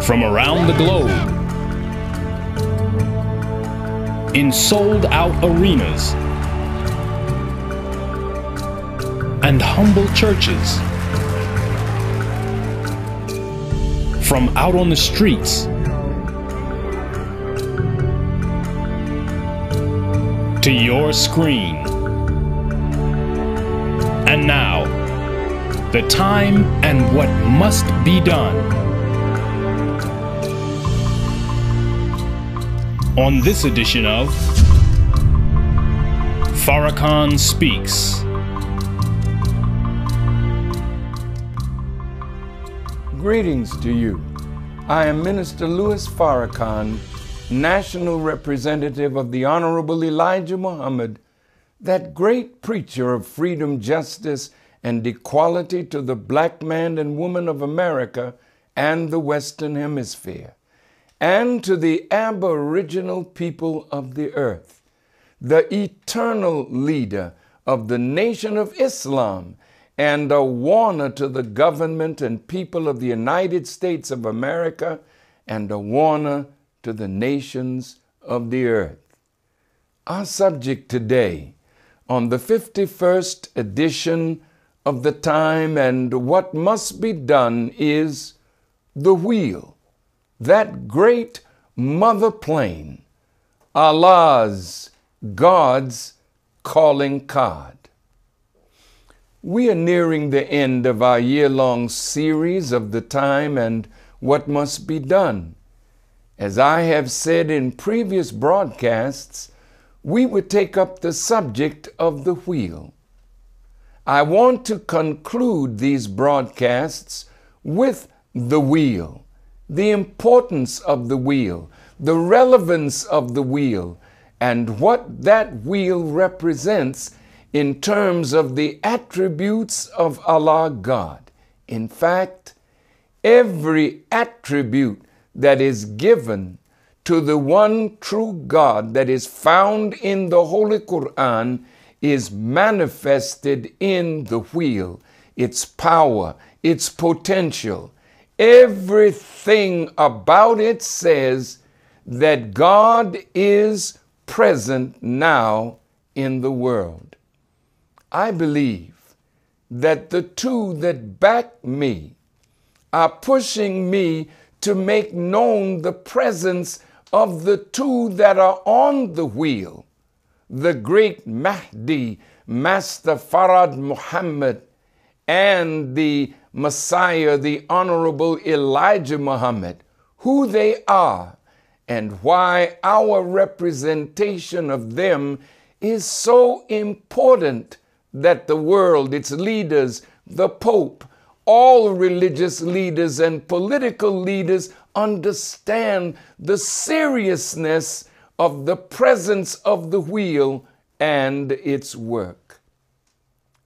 from around the globe in sold-out arenas and humble churches, from out on the streets to your screen. And now, the time and what must be done. On this edition of Farrakhan Speaks. Greetings to you. I am Minister Louis Farrakhan, National Representative of the Honorable Elijah Muhammad, that great preacher of freedom, justice, and equality to the black man and woman of America and the Western Hemisphere, and to the aboriginal people of the earth, the eternal leader of the Nation of Islam, and a warner to the government and people of the United States of America, and a warner to the nations of the earth. Our subject today, on the 51st edition of the time and what must be done, is the wheel, that great mother plane, Allah's, God's calling card. We are nearing the end of our year-long series of the time and what must be done. As I have said in previous broadcasts, we would take up the subject of the wheel. I want to conclude these broadcasts with the wheel, the importance of the wheel, the relevance of the wheel, and what that wheel represents in terms of the attributes of Allah God. In fact, every attribute that is given to the one true God that is found in the Holy Quran is manifested in the wheel, its power, its potential. Everything about it says that God is present now in the world. I believe that the two that back me are pushing me to make known the presence of the two that are on the wheel, the great Mahdi, Master Farad Muhammad, and the Messiah, the Honorable Elijah Muhammad, who they are and why our representation of them is so important that the world, its leaders, the Pope, all religious leaders and political leaders understand the seriousness of the presence of the wheel and its work.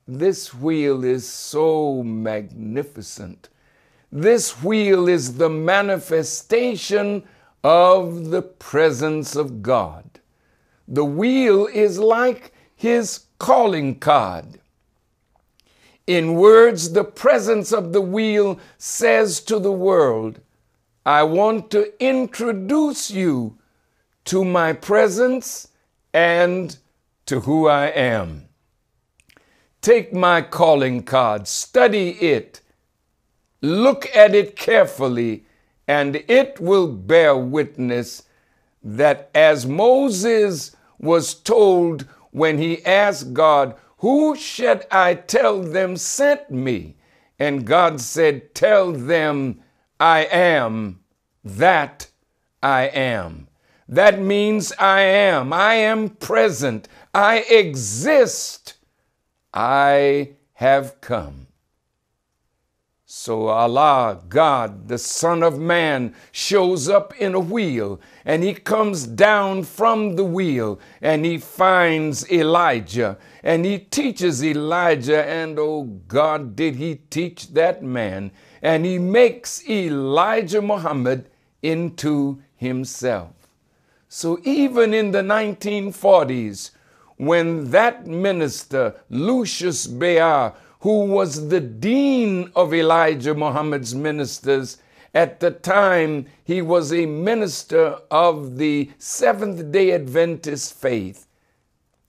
This wheel is so magnificent. This wheel is the manifestation of the presence of God. The wheel is like his calling card. In words, the presence of the wheel says to the world, I want to introduce you to my presence and to who I am. Take my calling card, study it, look at it carefully, and it will bear witness that as Moses was told when he asked God, who should I tell them sent me? And God said, tell them I am that I am. That means I am present, I exist, I have come. So Allah, God, the Son of Man, shows up in a wheel, and he comes down from the wheel, and he finds Elijah, and he teaches Elijah, and oh God, did he teach that man, and he makes Elijah Muhammad into himself. So even in the 1940s, when that minister, Lucius Bear, who was the dean of Elijah Muhammad's ministers At the time, he was a minister of the Seventh-day Adventist faith.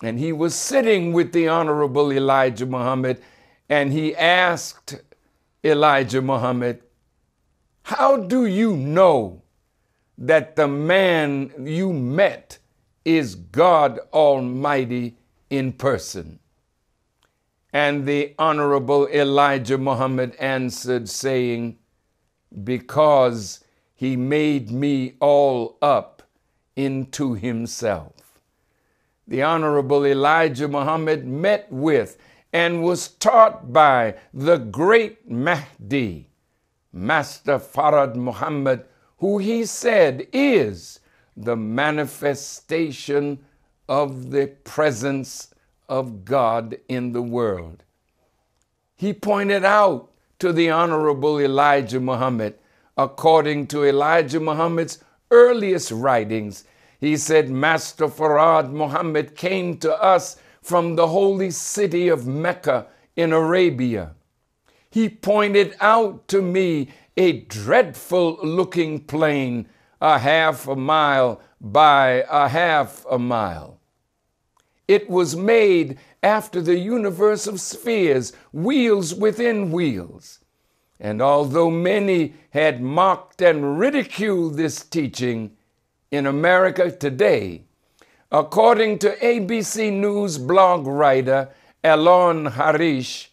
And he was sitting with the Honorable Elijah Muhammad, and he asked Elijah Muhammad, "How do you know that the man you met is God Almighty in person?" And the Honorable Elijah Muhammad answered, saying, "Because he made me all up into himself." The Honorable Elijah Muhammad met with and was taught by the great Mahdi, Master Farad Muhammad, who he said is the manifestation of the presence of God in the world. He pointed out to the Honorable Elijah Muhammad, according to Elijah Muhammad's earliest writings, he said, "Master Farad Muhammad came to us from the holy city of Mecca in Arabia. He pointed out to me a dreadful looking plain, a half a mile by a half a mile. It was made after the universe of spheres, wheels within wheels. And although many had mocked and ridiculed this teaching, in America today, according to ABC News blog writer Alon Harish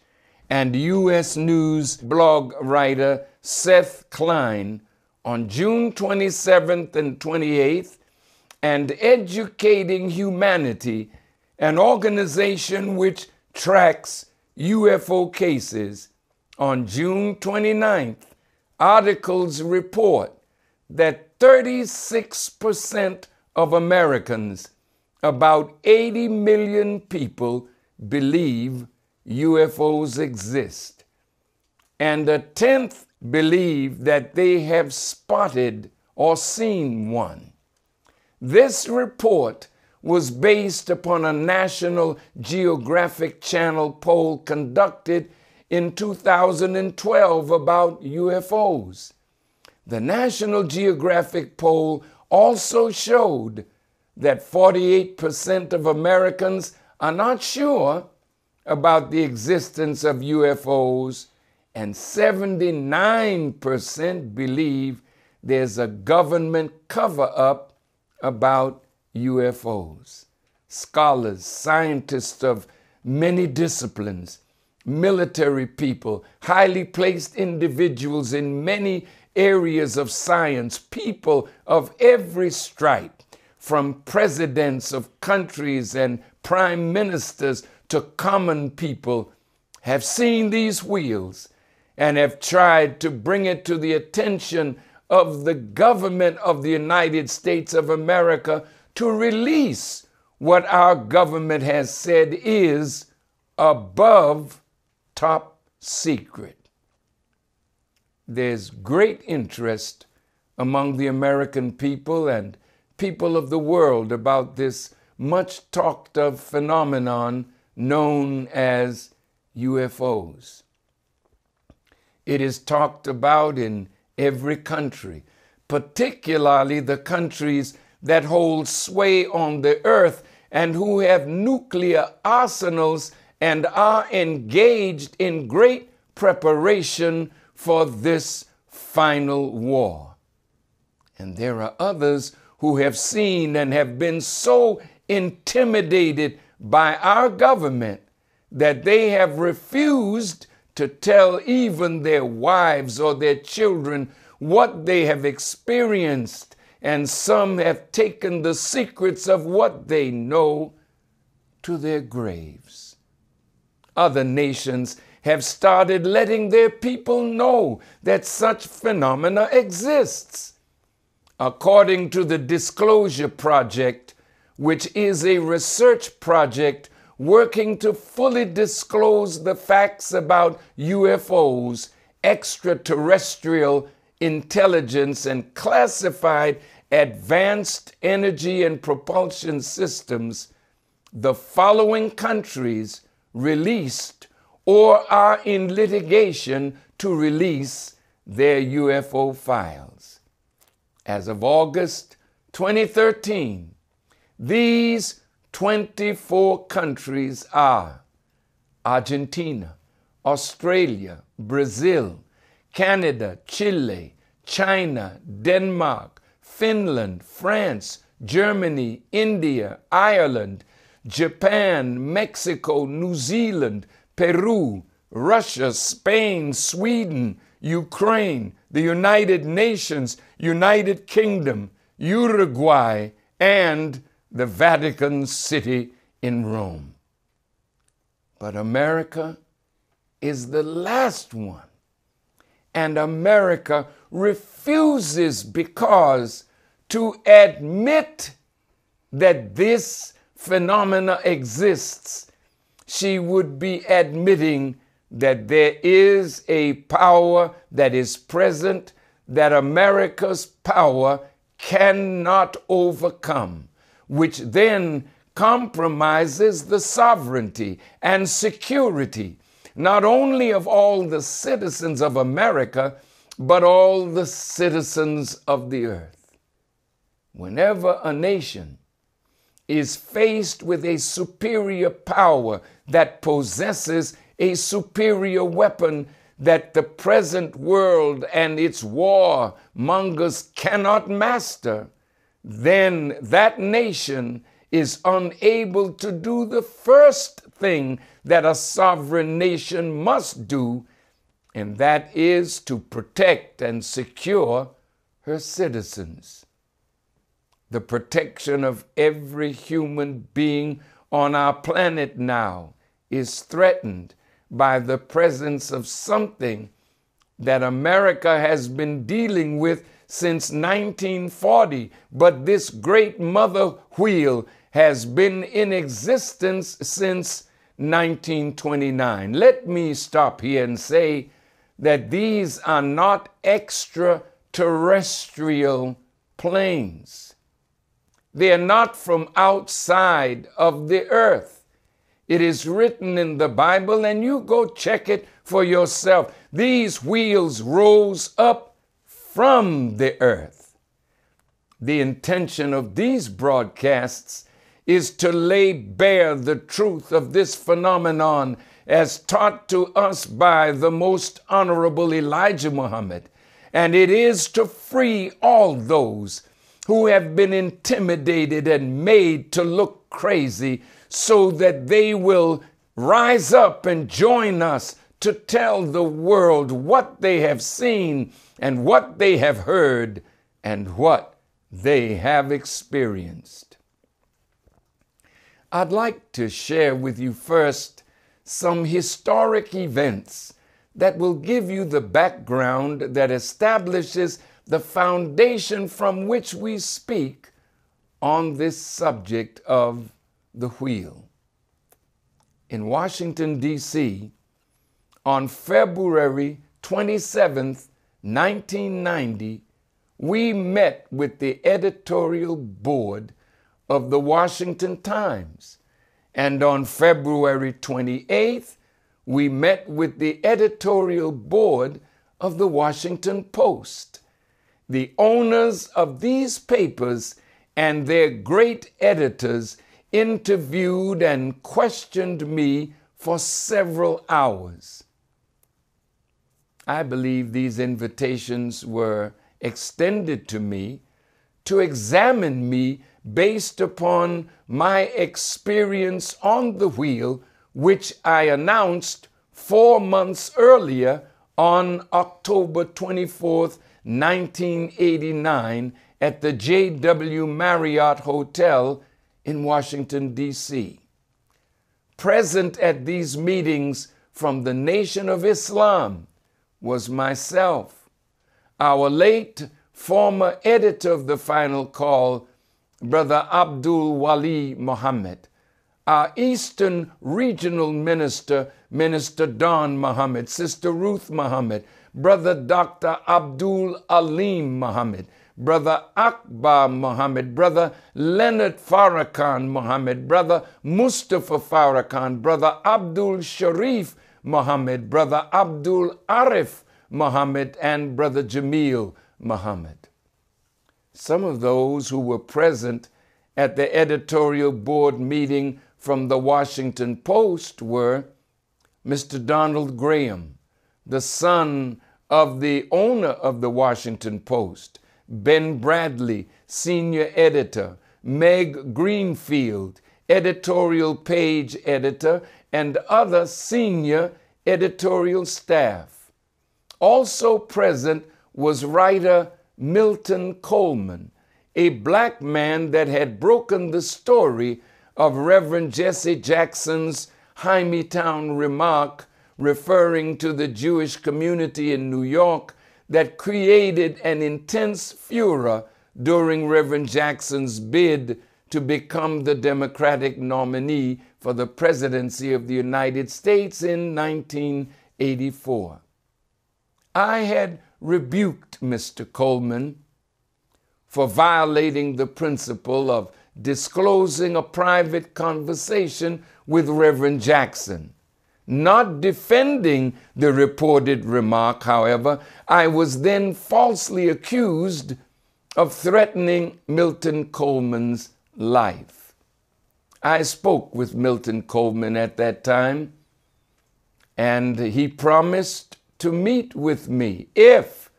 and U.S. News blog writer Seth Klein, on June 27th and 28th, and Educating Humanity, an organization which tracks UFO cases, on June 29th, articles report that 36% of Americans, about 80 million people, believe UFOs exist, and a tenth believe that they have spotted or seen one. This report was based upon a National Geographic Channel poll conducted in 2012 about UFOs. The National Geographic poll also showed that 48% of Americans are not sure about the existence of UFOs, and 79% believe there's a government cover-up about UFOs. Scholars, scientists of many disciplines, military people, highly placed individuals in many areas of science, people of every stripe, from presidents of countries and prime ministers to common people, have seen these wheels and have tried to bring it to the attention of the government of the United States of America to release what our government has said is above top secret. There's great interest among the American people and people of the world about this much talked of phenomenon known as UFOs. It is talked about in every country, particularly the countries that hold sway on the earth and who have nuclear arsenals and are engaged in great preparation for this final war. And there are others who have seen and have been so intimidated by our government that they have refused to tell even their wives or their children what they have experienced, and some have taken the secrets of what they know to their graves. Other nations have started letting their people know that such phenomena exists. According to the Disclosure Project, which is a research project working to fully disclose the facts about UFOs, extraterrestrial intelligence, and classified advanced energy and propulsion systems, the following countries released or are in litigation to release their UFO files. As of August 2013, these 24 countries are Argentina, Australia, Brazil, Canada, Chile, China, Denmark, Finland, France, Germany, India, Ireland, Japan, Mexico, New Zealand, Peru, Russia, Spain, Sweden, Ukraine, the United Nations, United Kingdom, Uruguay, and the Vatican City in Rome. But America is the last one. And America refuses because to admit that this phenomena exists, she would be admitting that there is a power that is present that America's power cannot overcome, which then compromises the sovereignty and security, not only of all the citizens of America, but all the citizens of the earth. Whenever a nation is faced with a superior power that possesses a superior weapon that the present world and its war mongers cannot master, then that nation is unable to do the first thing that a sovereign nation must do, and that is to protect and secure her citizens. The protection of every human being on our planet now is threatened by the presence of something that America has been dealing with since 1940, but this great mother wheel has been in existence since 1929. Let me stop here and say that these are not extraterrestrial planes. They are not from outside of the earth. It is written in the Bible, and you go check it for yourself. These wheels rose up from the earth. The intention of these broadcasts is to lay bare the truth of this phenomenon as taught to us by the Most Honorable Elijah Muhammad, and it is to free all those who have been intimidated and made to look crazy, so that they will rise up and join us to tell the world what they have seen and what they have heard and what they have experienced. I'd like to share with you first some historic events that will give you the background that establishes the foundation from which we speak on this subject of the wheel. In Washington, D.C., on February 27th, 1990, we met with the editorial board of the Washington Times. And on February 28th, we met with the editorial board of the Washington Post. The owners of these papers and their great editors interviewed and questioned me for several hours. I believe these invitations were extended to me to examine me based upon my experience on the wheel, which I announced 4 months earlier on October 24th, 1989, at the J.W. Marriott Hotel in Washington, D.C. Present at these meetings from the Nation of Islam was myself, our late former editor of the Final Call, Brother Abdul Wali Muhammad, our Eastern Regional Minister, Minister Don Muhammad, Sister Ruth Muhammad, Brother Dr. Abdul Alim Muhammad, Brother Akbar Muhammad, Brother Leonard Farrakhan Muhammad, Brother Mustafa Farrakhan, Brother Abdul Sharif Muhammad, Brother Abdul Arif Muhammad and Brother Jamil Muhammad. Some of those who were present at the editorial board meeting from the Washington Post were Mr. Donald Graham, the son of the owner of the Washington Post, Ben Bradley, senior editor, Meg Greenfield, editorial page editor, and other senior editorial staff. Also present was writer Milton Coleman, a black man that had broken the story of Reverend Jesse Jackson's Hymietown remark referring to the Jewish community in New York that created an intense furor during Reverend Jackson's bid to become the Democratic nominee for the presidency of the United States in 1984. I had rebuked Mr. Coleman for violating the principle of disclosing a private conversation with Reverend Jackson. Not defending the reported remark, however, I was then falsely accused of threatening Milton Coleman's life. I spoke with Milton Coleman at that time, and he promised to meet with me if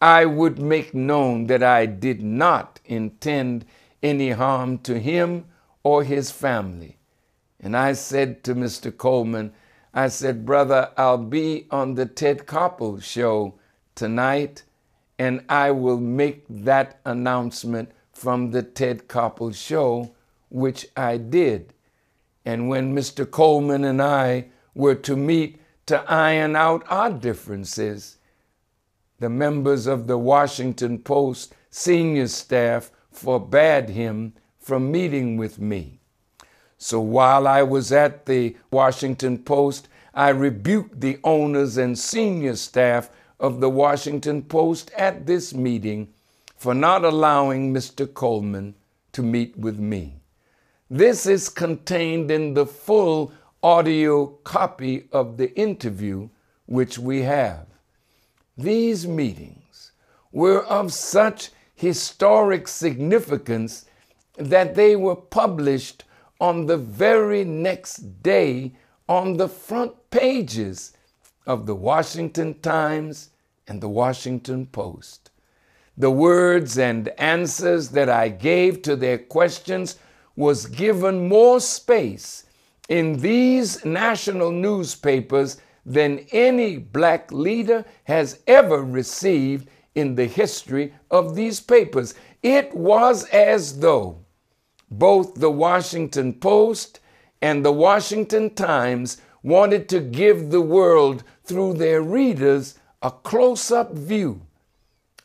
I would make known that I did not intend any harm to him or his family. And I said to Mr. Coleman, I said, brother, I'll be on the Ted Koppel show tonight, and I will make that announcement from the Ted Koppel show, which I did. And when Mr. Coleman and I were to meet to iron out our differences, the members of the Washington Post senior staff forbade him from meeting with me. So while I was at the Washington Post, I rebuked the owners and senior staff of the Washington Post at this meeting for not allowing Mr. Coleman to meet with me. This is contained in the full audio copy of the interview which we have. These meetings were of such historic significance that they were published on the very next day on the front pages of the Washington Times and the Washington Post. The words and answers that I gave to their questions was given more space in these national newspapers than any black leader has ever received in the history of these papers. It was as though both the Washington Post and the Washington Times wanted to give the world, through their readers, a close-up view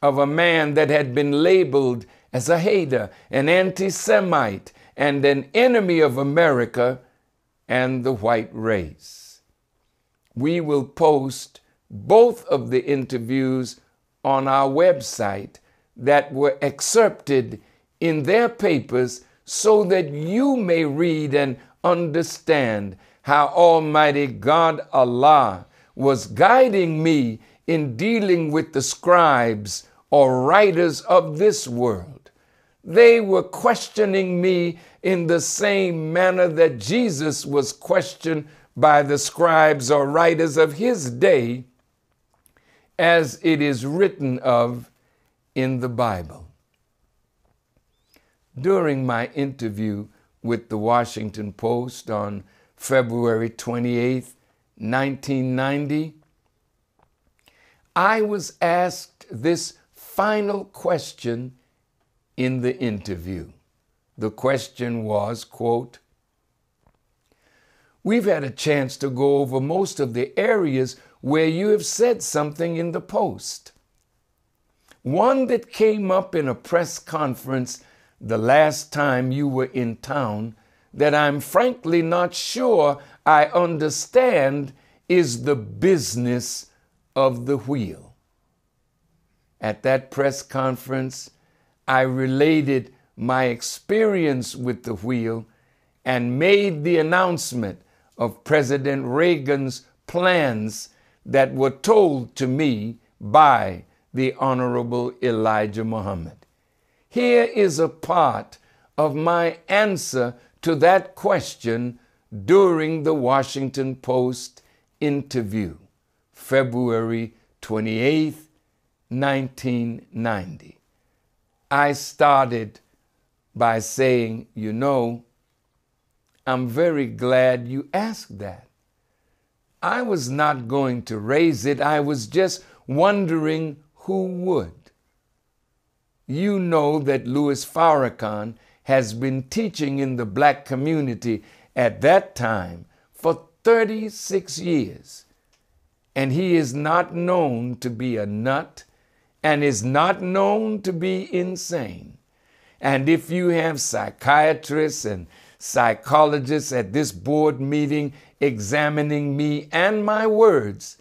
of a man that had been labeled as a hater, an anti-Semite, and an enemy of America and the white race. We will post both of the interviews on our website that were excerpted in their papers so that you may read and understand how Almighty God Allah was guiding me in dealing with the scribes or writers of this world. They were questioning me in the same manner that Jesus was questioned by the scribes or writers of his day, as it is written of in the Bible. During my interview with the Washington Post on February 28, 1990, I was asked this final question in the interview. The question was, quote, "We've had a chance to go over most of the areas where you have said something in the Post. One that came up in a press conference the last time you were in town that I'm frankly not sure I understand is the business of the wheel. At that press conference, I related my experience with the wheel and made the announcement of President Reagan's plans that were told to me by the Honorable Elijah Muhammad. Here is a part of my answer to that question during the Washington Post interview, February 28, 1990. I started by saying, you know, I'm very glad you asked that. I was not going to raise it. I was just wondering who would. You know that Louis Farrakhan has been teaching in the black community at that time for 36 years. And he is not known to be a nut and is not known to be insane. And if you have psychiatrists and psychologists at this board meeting examining me and my words,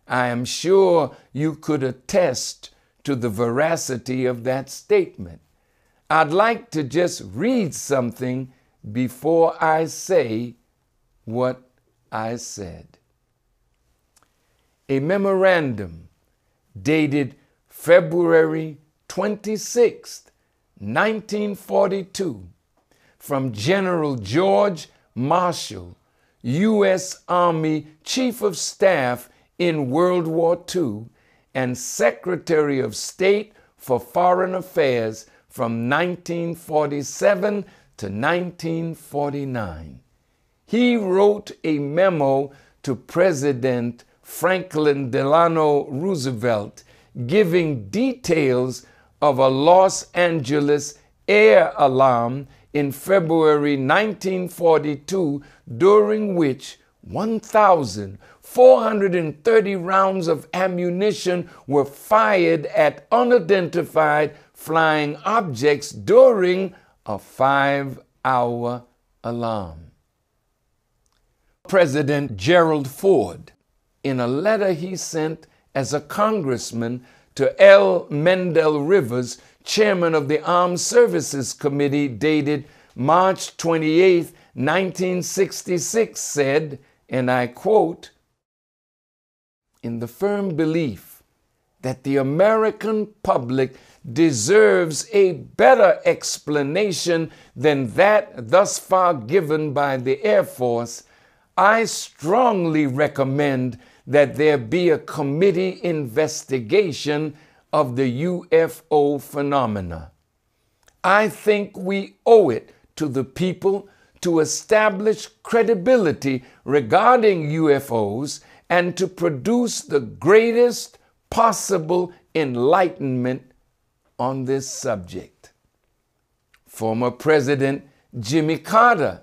I am sure you could attest to the veracity of that statement. I'd like to just read something before I say what I said. A memorandum dated February 26, 1942, from General George Marshall, U.S. Army Chief of Staff in World War II and Secretary of State for Foreign Affairs from 1947 to 1949. He wrote a memo to President Franklin Delano Roosevelt giving details of a Los Angeles air alarm in February 1942, during which 1,430 rounds of ammunition were fired at unidentified flying objects during a 5-hour alarm. President Gerald Ford, in a letter he sent as a congressman to L. Mendel Rivers, chairman of the Armed Services Committee, dated March 28, 1966, said, and I quote, "In the firm belief that the American public deserves a better explanation than that thus far given by the Air Force, I strongly recommend that there be a committee investigation of the UFO phenomena. I think we owe it to the people to establish credibility regarding UFOs and to produce the greatest possible enlightenment on this subject." Former President Jimmy Carter,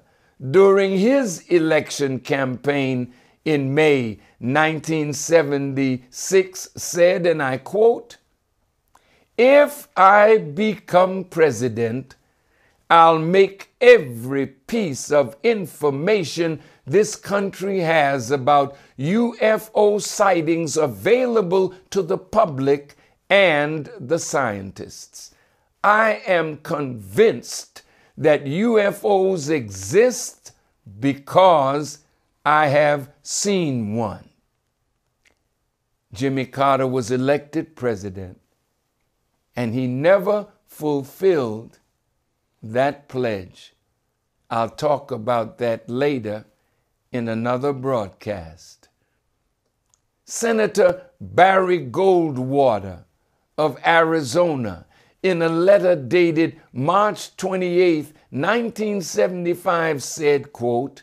during his election campaign in May 1976, said, and I quote, "If I become president, I'll make every piece of information this country has about UFO sightings available to the public and the scientists. I am convinced that UFOs exist because I have seen one." Jimmy Carter was elected president, and he never fulfilled that pledge. I'll talk about that later in another broadcast. Senator Barry Goldwater of Arizona, in a letter dated March 28, 1975, said, quote,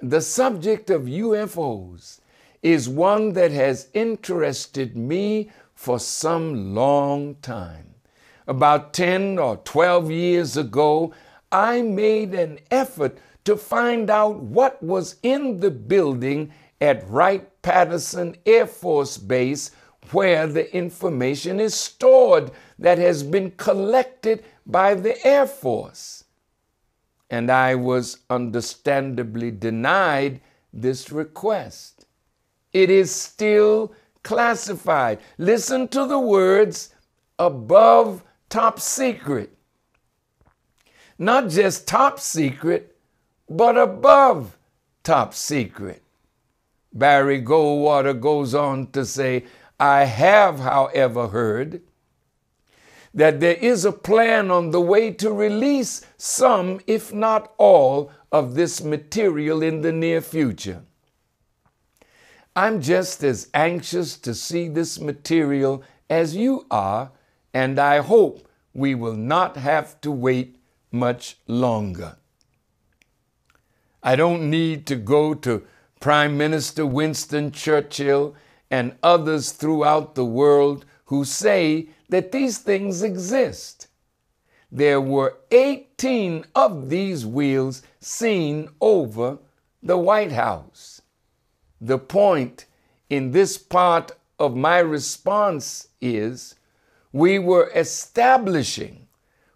"The subject of UFOs is one that has interested me for some long time. About 10 or 12 years ago, I made an effort to find out what was in the building at Wright-Patterson Air Force Base where the information is stored that has been collected by the Air Force. And I was understandably denied this request. It is still classified. Listen to the words, above top secret. Not just top secret, but above top secret. Barry Goldwater goes on to say, I have, however, heard that there is a plan on the way to release some, if not all, of this material in the near future. I'm just as anxious to see this material as you are, and I hope we will not have to wait much longer. I don't need to go to Prime Minister Winston Churchill and others throughout the world who say that these things exist. There were 18 of these wheels seen over the White House. The point in this part of my response is we were establishing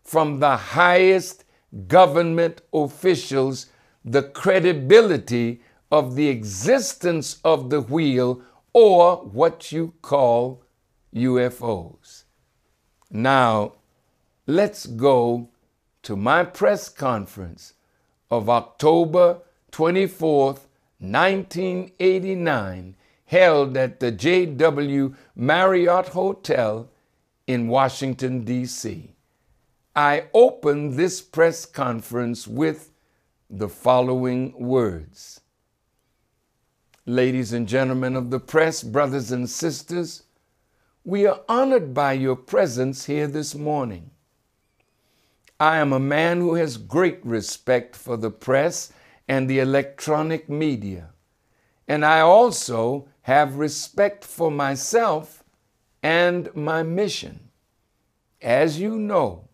from the highest government officials the credibility of the existence of the wheel, or what you call UFOs. Now, let's go to my press conference of October 24th, 1989, held at the JW Marriott Hotel in Washington, D.C. I opened this press conference with the following words. Ladies and gentlemen of the press, brothers and sisters, we are honored by your presence here this morning. I am a man who has great respect for the press and the electronic media, and I also have respect for myself and my mission. As you know,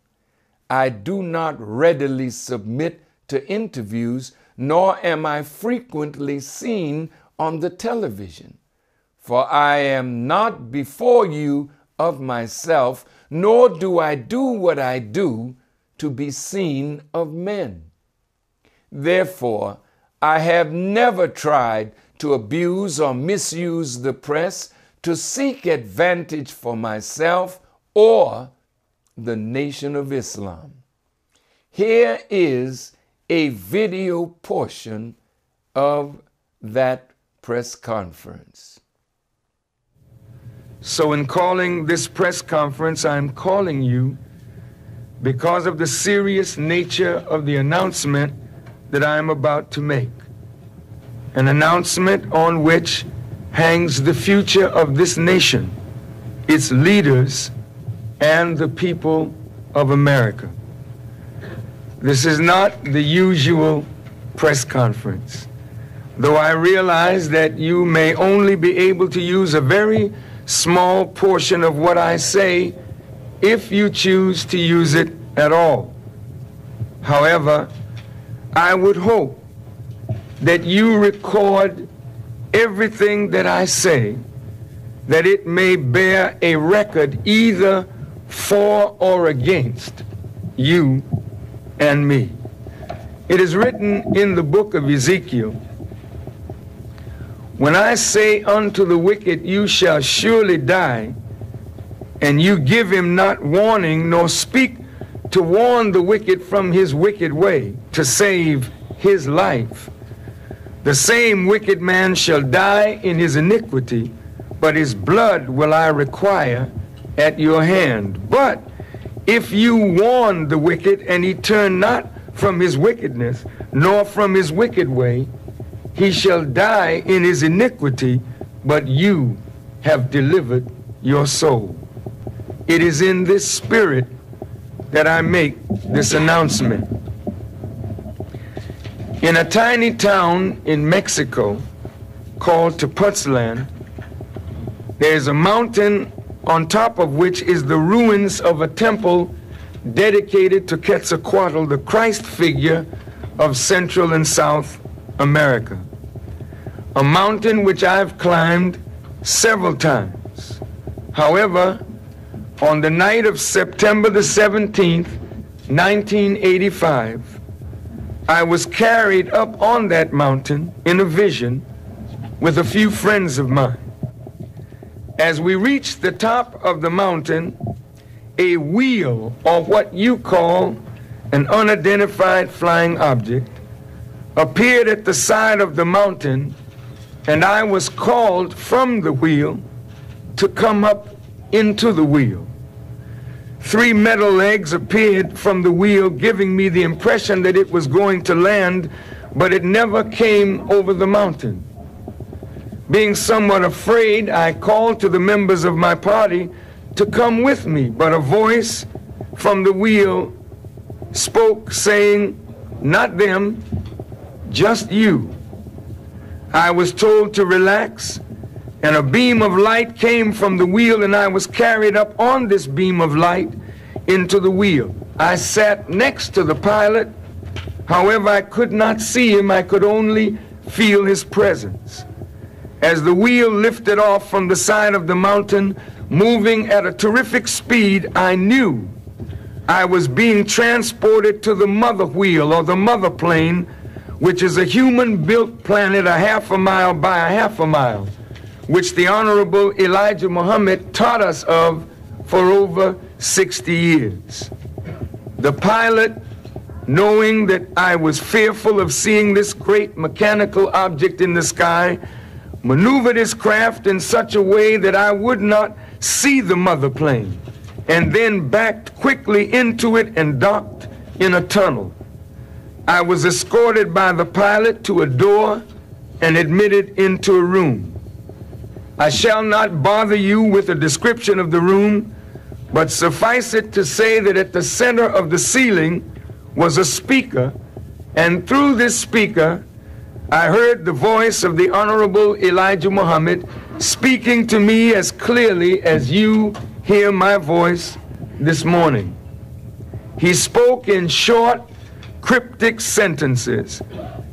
I do not readily submit to interviews, nor am I frequently seen on the television, for I am not before you of myself, nor do I do what I do to be seen of men. Therefore, I have never tried to abuse or misuse the press to seek advantage for myself or the Nation of Islam. Here is a video portion of that press conference. So in calling this press conference, I'm calling you because of the serious nature of the announcement that I am about to make. An announcement on which hangs the future of this nation, its leaders, and the people of America. This is not the usual press conference, though I realize that you may only be able to use a very small portion of what I say if you choose to use it at all. However, I would hope that you record everything that I say, that it may bear a record either for or against you and me. It is written in the book of Ezekiel, when I say unto the wicked, you shall surely die, and you give him not warning, nor speak to warn the wicked from his wicked way, to save his life, the same wicked man shall die in his iniquity, but his blood will I require at your hand. But if you warn the wicked, and he turn not from his wickedness, nor from his wicked way, he shall die in his iniquity, but you have delivered your soul. It is in this spirit that I make this announcement. In a tiny town in Mexico called Tepoztlan, there is a mountain on top of which is the ruins of a temple dedicated to Quetzalcoatl, the Christ figure of Central and South America. A mountain which I've climbed several times. However, on the night of September the 17th, 1985, I was carried up on that mountain in a vision with a few friends of mine. As we reached the top of the mountain, a wheel, or what you call an unidentified flying object, appeared at the side of the mountain and I was called from the wheel to come up into the wheel. 3 metal legs appeared from the wheel, giving me the impression that it was going to land, but it never came over the mountain. Being somewhat afraid, I called to the members of my party to come with me, but a voice from the wheel spoke, saying, "Not them, just you." I was told to relax, and a beam of light came from the wheel, and I was carried up on this beam of light into the wheel. I sat next to the pilot. However, I could not see him. I could only feel his presence. As the wheel lifted off from the side of the mountain, moving at a terrific speed, I knew I was being transported to the mother wheel, or the mother plane, which is a human-built planet a half a mile by a half a mile, which the Honorable Elijah Muhammad taught us of for over 60 years. The pilot, knowing that I was fearful of seeing this great mechanical object in the sky, maneuvered his craft in such a way that I would not see the mother plane, and then backed quickly into it and docked in a tunnel. I was escorted by the pilot to a door and admitted into a room. I shall not bother you with a description of the room, but suffice it to say that at the center of the ceiling was a speaker, and through this speaker I heard the voice of the Honorable Elijah Muhammad speaking to me as clearly as you hear my voice this morning. He spoke in short, cryptic sentences,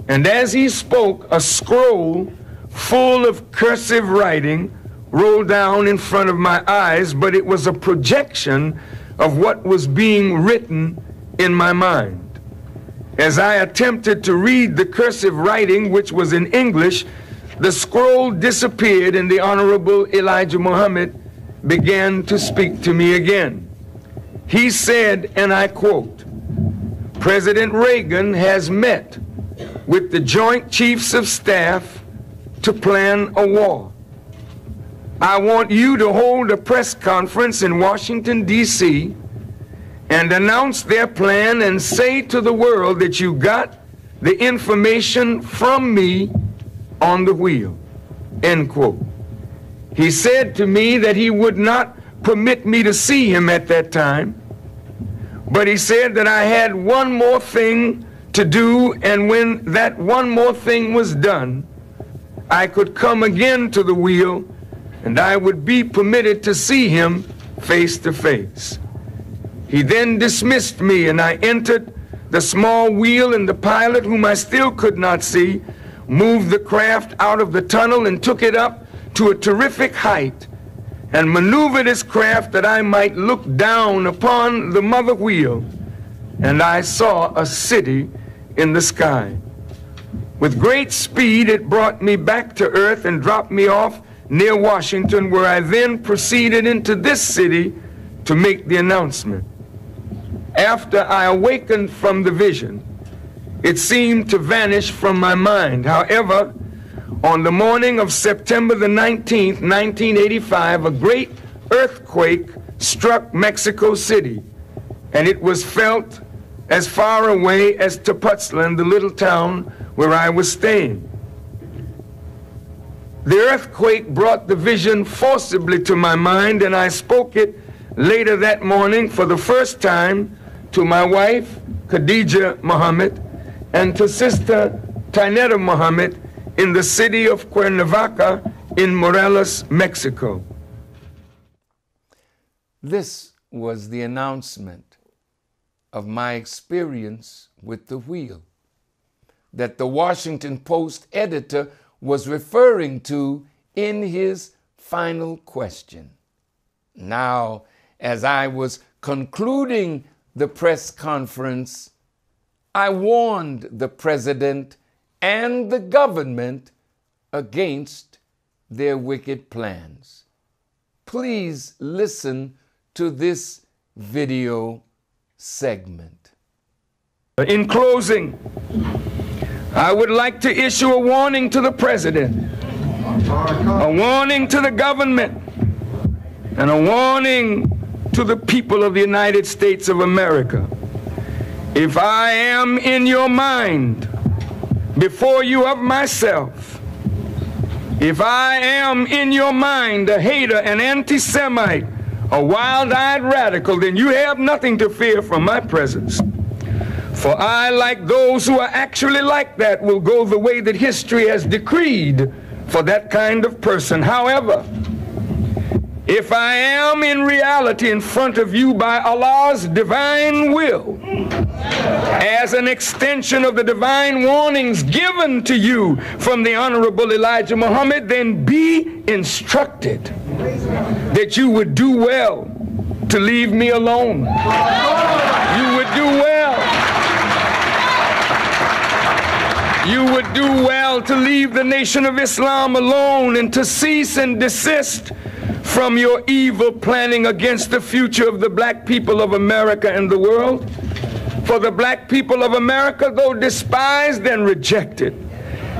and as he spoke, a scroll full of cursive writing rolled down in front of my eyes, but it was a projection of what was being written in my mind. As I attempted to read the cursive writing, which was in English, the scroll disappeared, and the Honorable Elijah Muhammad began to speak to me again. He said, and I quote, "President Reagan has met with the Joint Chiefs of Staff to plan a war. I want you to hold a press conference in Washington, D.C., and announce their plan and say to the world that you got the information from me on the wheel." End quote. He said to me that he would not permit me to see him at that time, but he said that I had one more thing to do, and when that one more thing was done, I could come again to the wheel and I would be permitted to see him face to face. He then dismissed me, and I entered the small wheel, and the pilot, whom I still could not see, moved the craft out of the tunnel and took it up to a terrific height and maneuvered his craft that I might look down upon the mother wheel, and I saw a city in the sky. With great speed, it brought me back to earth and dropped me off near Washington, where I then proceeded into this city to make the announcement. After I awakened from the vision, it seemed to vanish from my mind. However, on the morning of September the 19th, 1985, a great earthquake struck Mexico City, and it was felt as far away as Tepoztlan, the little town where I was staying. The earthquake brought the vision forcibly to my mind, and I spoke it later that morning for the first time to my wife, Khadija Muhammad, and to Sister Taineta Muhammad in the city of Cuernavaca in Morelos, Mexico. This was the announcement of my experience with the wheel that the Washington Post editor was referring to in his final question. Now, as I was concluding the press conference, I warned the president and the government against their wicked plans. Please listen to this video segment. In closing, I would like to issue a warning to the president a warning to the government, and a warning to the people of the United States of America. If I am in your mind before you of myself, if I am in your mind a hater, an anti-Semite, a wild-eyed radical, then you have nothing to fear from my presence. For I, like those who are actually like that, will go the way that history has decreed for that kind of person. However, if I am in reality in front of you by Allah's divine will, as an extension of the divine warnings given to you from the Honorable Elijah Muhammad, then be instructed that you would do well to leave me alone. You would do well. You would do well to leave the Nation of Islam alone and to cease and desist from your evil planning against the future of the black people of America and the world. For the black people of America, though despised and rejected,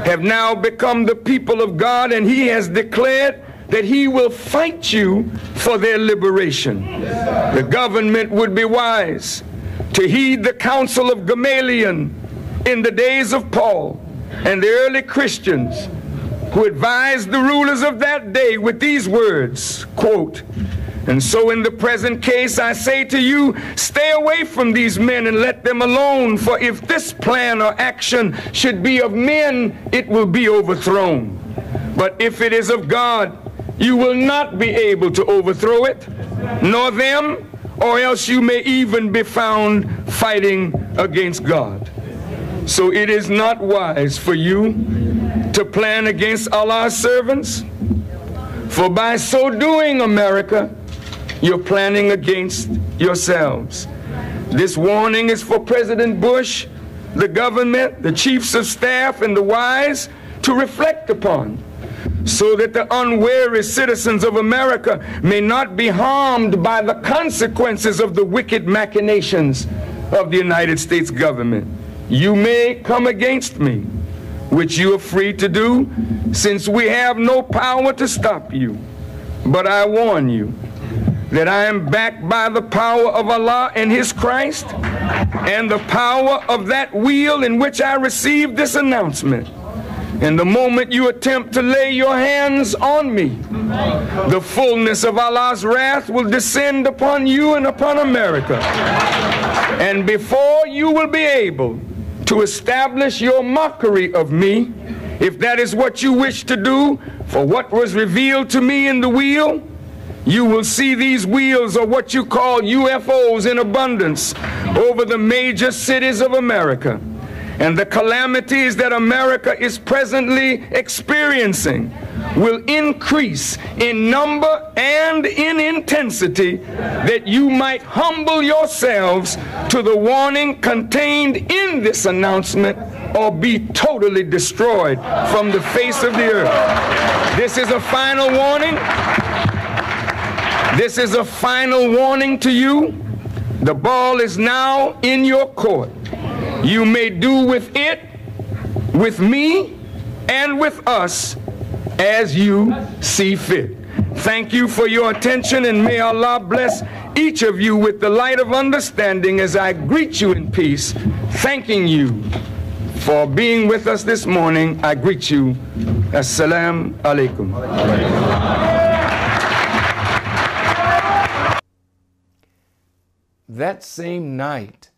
have now become the people of God, and He has declared that He will fight you for their liberation. The government would be wise to heed the counsel of Gamaliel in the days of Paul and the early Christians, who advised the rulers of that day with these words, quote, "And so in the present case I say to you, stay away from these men and let them alone, for if this plan or action should be of men, it will be overthrown. But if it is of God, you will not be able to overthrow it, nor them, or else you may even be found fighting against God. So it is not wise for you to plan against Allah's servants, for by so doing, America, you're planning against yourselves." This warning is for President Bush, the government, the chiefs of staff, and the wise to reflect upon, so that the unwary citizens of America may not be harmed by the consequences of the wicked machinations of the United States government. You may come against me, which you are free to do, since we have no power to stop you. But I warn you that I am backed by the power of Allah and His Christ, and the power of that wheel in which I received this announcement. And the moment you attempt to lay your hands on me, the fullness of Allah's wrath will descend upon you and upon America. And before you will be able to establish your mockery of me, if that is what you wish to do, for what was revealed to me in the wheel, you will see these wheels, or what you call UFOs, in abundance over the major cities of America. And the calamities that America is presently experiencing will increase in number and in intensity, that you might humble yourselves to the warning contained in this announcement, or be totally destroyed from the face of the earth. This is a final warning. This is a final warning to you. The ball is now in your court. You may do with it, with me, and with us as you see fit. Thank you for your attention, and may Allah bless each of you with the light of understanding as I greet you in peace. Thanking you for being with us this morning, I greet you. Assalamu alaikum. That same night,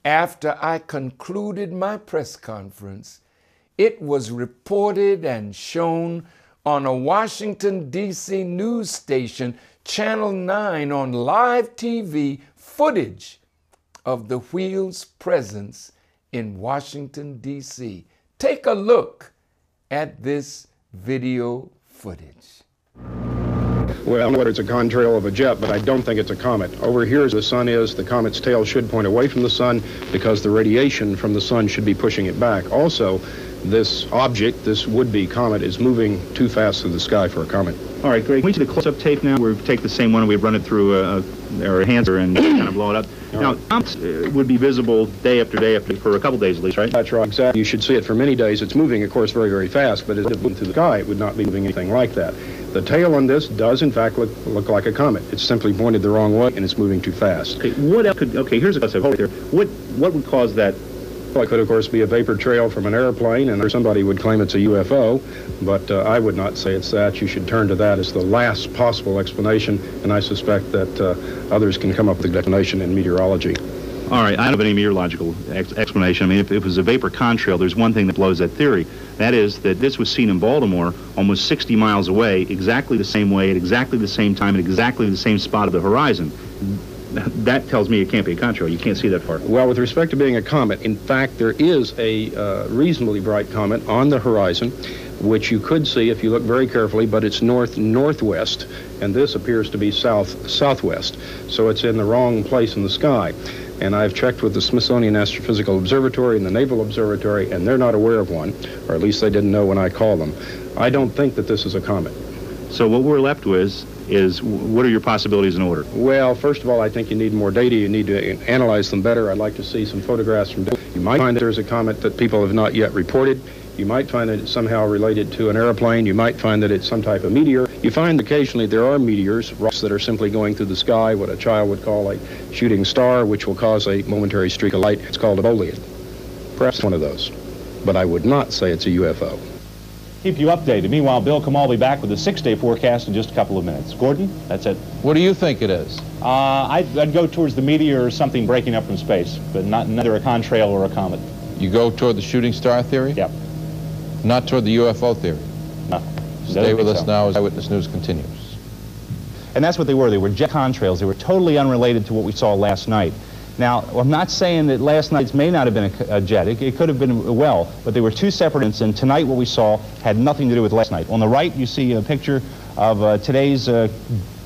after I concluded my press conference, it was reported and shown on a Washington, D.C. news station, Channel 9, on live TV, footage of the wheel's presence in Washington, D.C. Take a look at this video footage. Well, whether it's a contrail of a jet, but I don't think it's a comet. Over here as the sun is, the comet's tail should point away from the sun because the radiation from the sun should be pushing it back. Also, this object, this would-be comet, is moving too fast through the sky for a comet. All right, great. Can we see the close-up tape now? We take the same one and we run it through our hands and kind of blow it up. Now, comets would be visible day after day for a couple days at least, right? That's right, exactly. You should see it for many days. It's moving, of course, very, very fast, but as it moved through the sky, it would not be moving anything like that. The tail on this does, in fact, look like a comet. It's simply pointed the wrong way, and it's moving too fast. Okay, what else could... Okay, here's a close-up. Hold it there. What would cause that? Well, it could, of course, be a vapor trail from an airplane, and somebody would claim it's a UFO, but I would not say it's that. You should turn to that as the last possible explanation, and I suspect that others can come up with an explanation in meteorology. All right, I don't have any meteorological explanation. I mean, if it was a vapor contrail, there's one thing that blows that theory. That is that this was seen in Baltimore almost 60 miles away, exactly the same way, at exactly the same time, at exactly the same spot of the horizon. That tells me it can't be a contrail. You can't see that far. Well, with respect to being a comet, in fact, there is a reasonably bright comet on the horizon, which you could see if you look very carefully, but it's north-northwest, and this appears to be south-southwest. So it's in the wrong place in the sky. And I've checked with the Smithsonian Astrophysical Observatory and the Naval Observatory, and they're not aware of one, or at least they didn't know when I called them. I don't think that this is a comet. So what we're left with is what are your possibilities in order? Well, first of all, I think you need more data. You need to analyze them better. I'd like to see some photographs from... You might find that there's a comet that people have not yet reported. You might find that it's somehow related to an airplane. You might find that it's some type of meteor. You find occasionally there are meteors, rocks that are simply going through the sky, what a child would call a shooting star, which will cause a momentary streak of light. It's called a bolide. Perhaps one of those. But I would not say it's a UFO. Keep you updated. Meanwhile, Bill Kamal will be back with a 6-day forecast in just a couple of minutes. Gordon, that's it. What do you think it is? I'd go towards the meteor or something breaking up from space, but neither a contrail or a comet. You go toward the shooting star theory? Yep. Not toward the UFO theory? No. Stay with us now as Eyewitness News continues. And that's what they were. They were jet contrails. They were totally unrelated to what we saw last night. Now, I'm not saying that last night's may not have been a jet. It could have been well, but they were two separate incidents, and tonight what we saw had nothing to do with last night. On the right, you see a picture of today's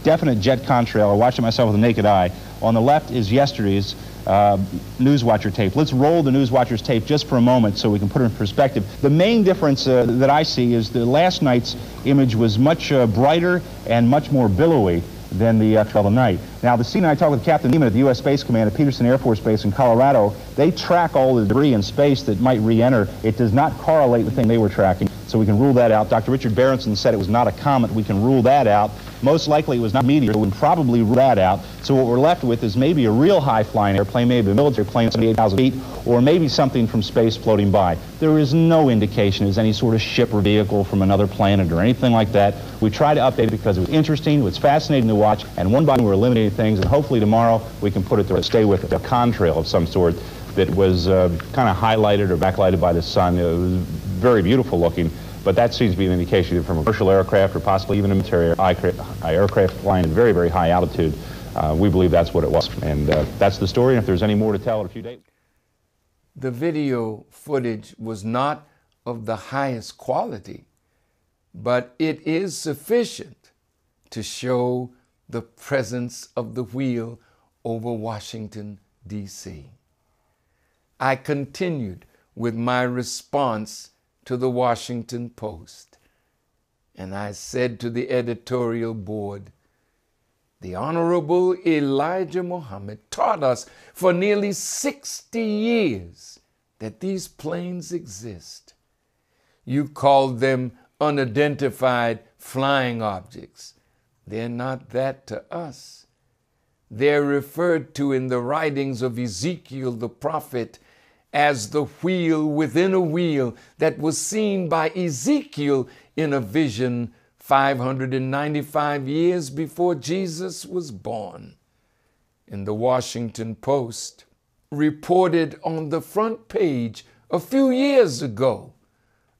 definite jet contrail. I watched it myself with the naked eye. On the left is yesterday's Newswatcher tape. Let's roll the Newswatcher's tape just for a moment so we can put it in perspective. The main difference that I see is that last night's image was much brighter and much more billowy than the other night. Now, the scene I talked with Captain Neiman at the U.S. Space Command at Peterson Air Force Base in Colorado, they track all the debris in space that might re-enter. It does not correlate with the thing they were tracking, so we can rule that out. Dr. Richard Berenson said it was not a comet. We can rule that out. Most likely it was not a meteor. We can probably rule that out. So what we're left with is maybe a real high-flying airplane, maybe a military plane at 78,000 feet, or maybe something from space floating by. There is no indication it's any sort of ship or vehicle from another planet or anything like that. We try to update it because it was interesting, it was fascinating to watch, and one by one we're eliminating things, and hopefully tomorrow we can put it to stay with a contrail of some sort that was kind of highlighted or backlighted by the sun. It was very beautiful looking, but that seems to be an indication that from a commercial aircraft or possibly even a military aircraft flying at very, very high altitude, we believe that's what it was. And that's the story, and if there's any more to tell in a few days. The video footage was not of the highest quality, but it is sufficient to show the presence of the wheel over Washington, D.C. I continued with my response to the Washington Post, and I said to the editorial board, the Honorable Elijah Muhammad taught us for nearly 60 years that these planes exist. You called them unidentified flying objects. They're not that to us. They're referred to in the writings of Ezekiel the prophet as the wheel within a wheel that was seen by Ezekiel in a vision 595 years before Jesus was born. In the Washington Post, reported on the front page a few years ago,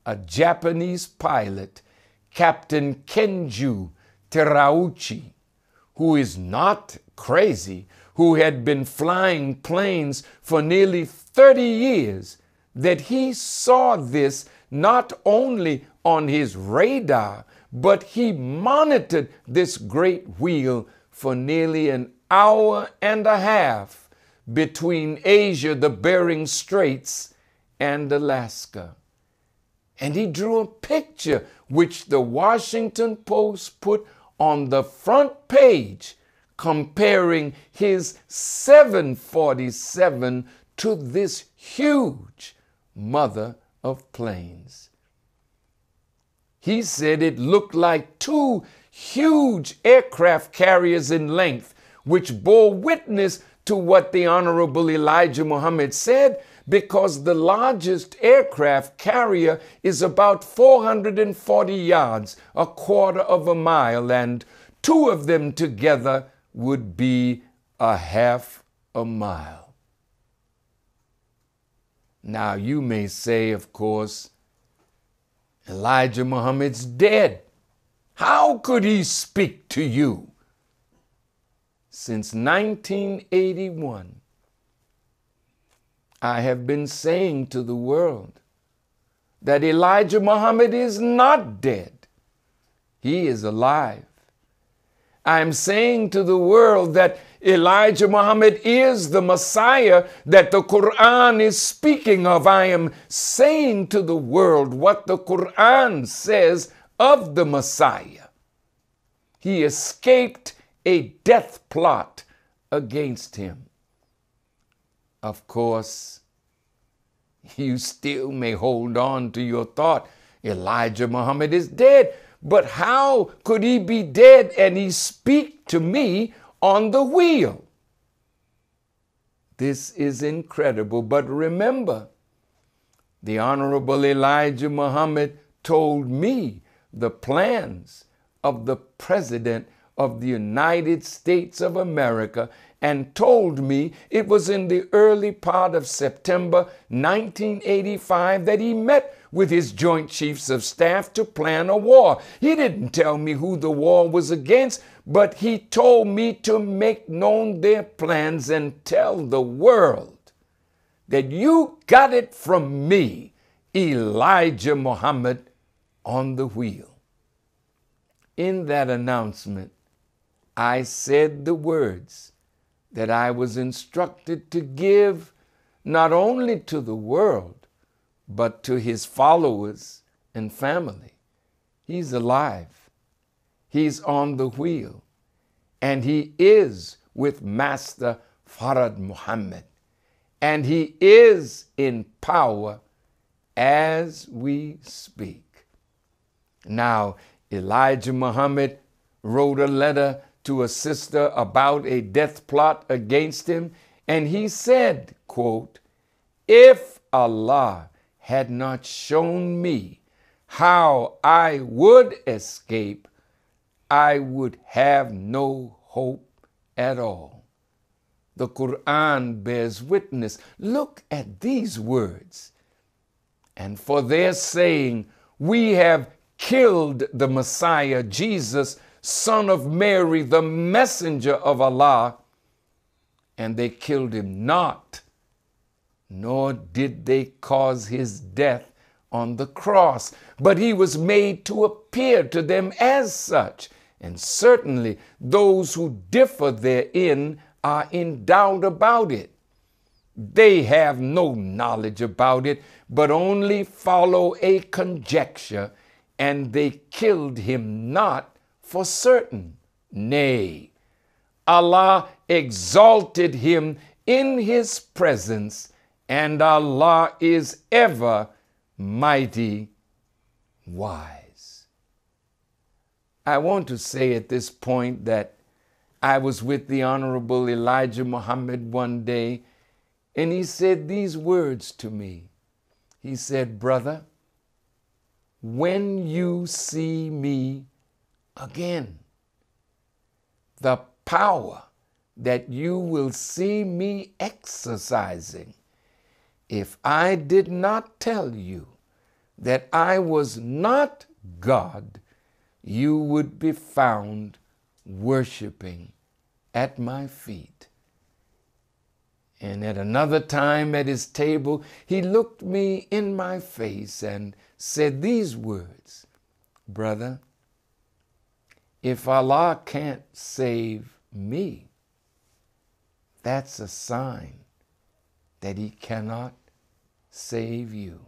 a Japanese pilot, Captain Kenju Terauchi, who is not crazy, who had been flying planes for nearly 30 years, that he saw this not only on his radar, but he monitored this great wheel for nearly an hour and a half between Asia, the Bering Straits, and Alaska. And he drew a picture which the Washington Post put on the front page, comparing his 747 to this huge mother of planes. He said it looked like two huge aircraft carriers in length, which bore witness to what the Honorable Elijah Muhammad said, because the largest aircraft carrier is about 440 yards, a quarter of a mile, and two of them together would be a half a mile. Now you may say, of course, Elijah Muhammad's dead. How could he speak to you? Since 1981, I have been saying to the world that Elijah Muhammad is not dead. He is alive. I am saying to the world that Elijah Muhammad is the Messiah that the Quran is speaking of. I am saying to the world what the Quran says of the Messiah. He escaped a death plot against him. Of course, you still may hold on to your thought, Elijah Muhammad is dead. But how could he be dead and he speak to me on the wheel? This is incredible. But remember, the Honorable Elijah Muhammad told me the plans of the President of the United States of America, and told me it was in the early part of September 1985 that he met with his Joint Chiefs of Staff to plan a war. He didn't tell me who the war was against, but he told me to make known their plans and tell the world that you got it from me, Elijah Muhammad, on the wheel. In that announcement, I said the words that I was instructed to give not only to the world, but to his followers and family. He's alive. He's on the wheel. And he is with Master Fard Muhammad. And he is in power as we speak. Now, Elijah Muhammad wrote a letter to a sister about a death plot against him, and he said, quote, "If Allah had not shown me how I would escape, I would have no hope at all." The Quran bears witness. Look at these words. "And for their saying, we have killed the Messiah, Jesus, son of Mary, the messenger of Allah, and they killed him not, nor did they cause his death on the cross, but he was made to appear to them as such. And certainly those who differ therein are in doubt about it. They have no knowledge about it, but only follow a conjecture, and they killed him not for certain. Nay, Allah exalted him in his presence, and Allah is ever mighty wise." I want to say at this point that I was with the Honorable Elijah Muhammad one day, and he said these words to me. He said, "Brother, when you see me again, the power that you will see me exercising, if I did not tell you that I was not God, you would be found worshiping at my feet." And at another time at his table, he looked me in my face and said these words, "Brother, if Allah can't save me, that's a sign that he cannot save you."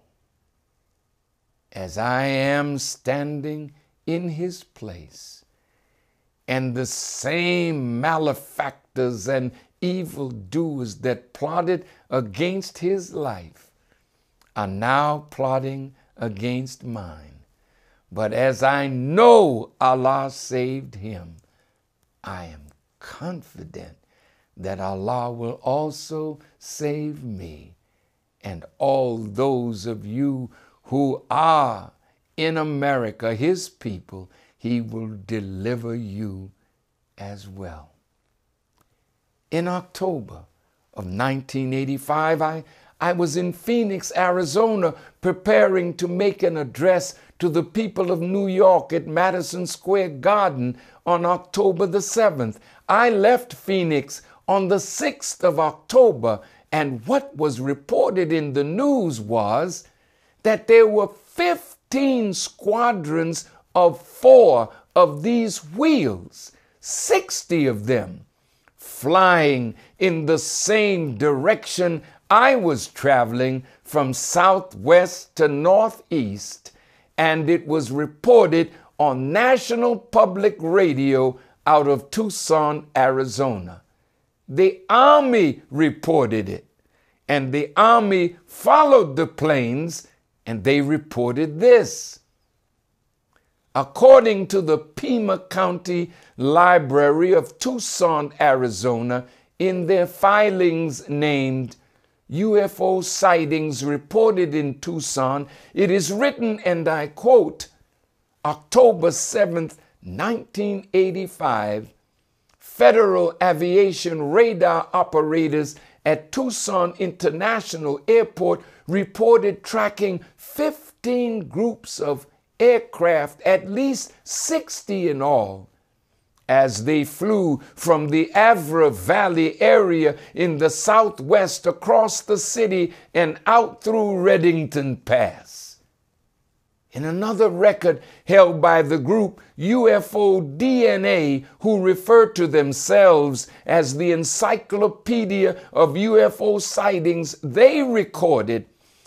as I am standing in his place, and the same malefactors and evildoers that plotted against his life are now plotting against mine. But as I know Allah saved him, I am confident that Allah will also save me and all those of you who are in America, his people. He will deliver you as well. In October of 1985, I was in Phoenix, Arizona, preparing to make an address to the people of New York at Madison Square Garden on October the 7th. I left Phoenix on the 6th of October, and what was reported in the news was that there were 15 squadrons of 4 of these wheels, 60 of them, flying in the same direction I was traveling from southwest to northeast, and it was reported on National Public Radio out of Tucson, Arizona. The Army reported it, and the Army followed the planes, and they reported this. According to the Pima County Library of Tucson, Arizona, in their filings named UFO Sightings Reported in Tucson, it is written, and I quote, October 7th, 1985, Federal Aviation radar operators at Tucson International Airport reported tracking 15 groups of aircraft, at least 60 in all, as they flew from the Avra Valley area in the southwest across the city and out through Reddington Pass. In another record held by the group UFO DNA, who refer to themselves as the Encyclopedia of UFO Sightings, they recorded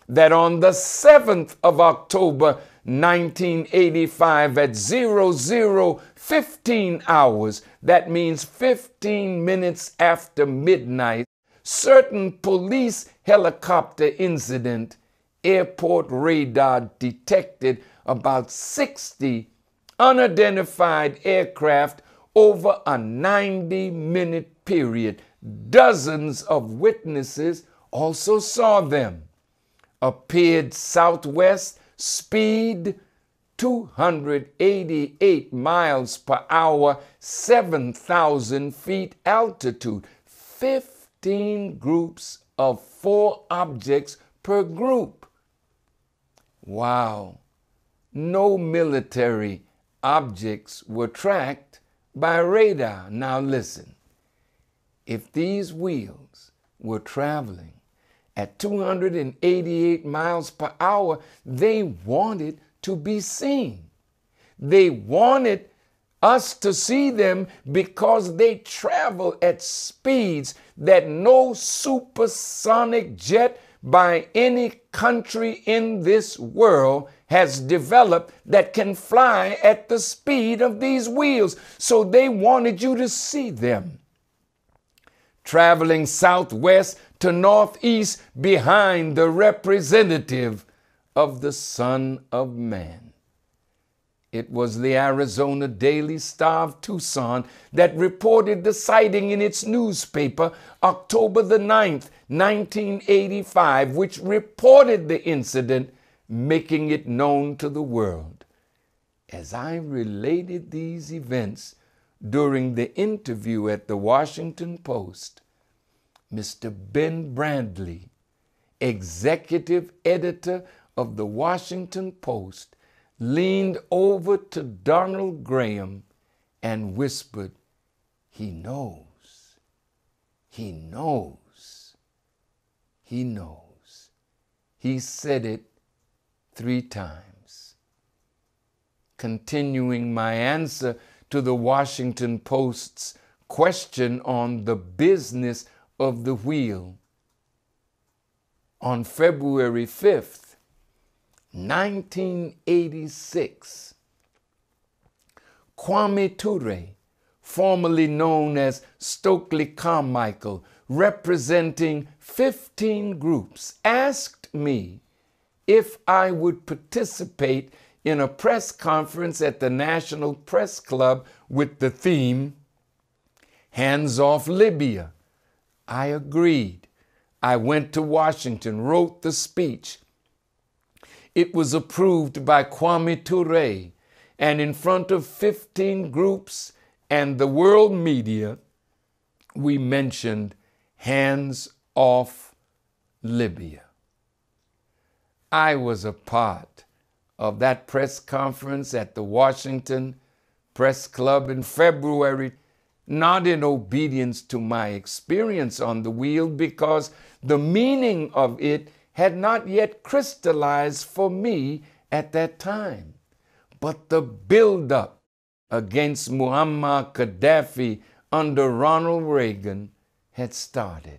that on the 7th of October, 1985 at 00:15 hours, that means 15 minutes after midnight, certain police helicopter incident, airport radar detected about 60 unidentified aircraft over a 90-minute period. Dozens of witnesses also saw them. Appeared southwest, speed 288 miles per hour, 7,000 feet altitude, 15 groups of 4 objects per group. Wow. No military objects were tracked by radar. Now listen, if these wheels were traveling at 288 miles per hour, they wanted to be seen. They wanted us to see them because they travel at speeds that no supersonic jet by any country in this world has developed that can fly at the speed of these wheels. So they wanted you to see them traveling southwest to northeast behind the representative of the Son of Man. It was the Arizona Daily Star of Tucson that reported the sighting in its newspaper October the 9th, 1985, which reported the incident, making it known to the world. As I related these events during the interview at the Washington Post, Mr. Ben Bradlee, executive editor of the Washington Post, leaned over to Donald Graham and whispered, "He knows. He knows. He knows." He said it 3 times. Continuing my answer to the Washington Post's question on the business of the wheel, on February 5th, 1986, Kwame Ture, formerly known as Stokely Carmichael, representing 15 groups, asked me if I would participate in a press conference at the National Press Club with the theme, Hands Off Libya. I agreed. I went to Washington, wrote the speech. It was approved by Kwame Ture, and in front of 15 groups and the world media, we mentioned Hands Off Libya. I was a part of that press conference at the Washington Press Club in February, not in obedience to my experience on the wheel, because the meaning of it had not yet crystallized for me at that time. But the buildup against Muammar Gaddafi under Ronald Reagan had started.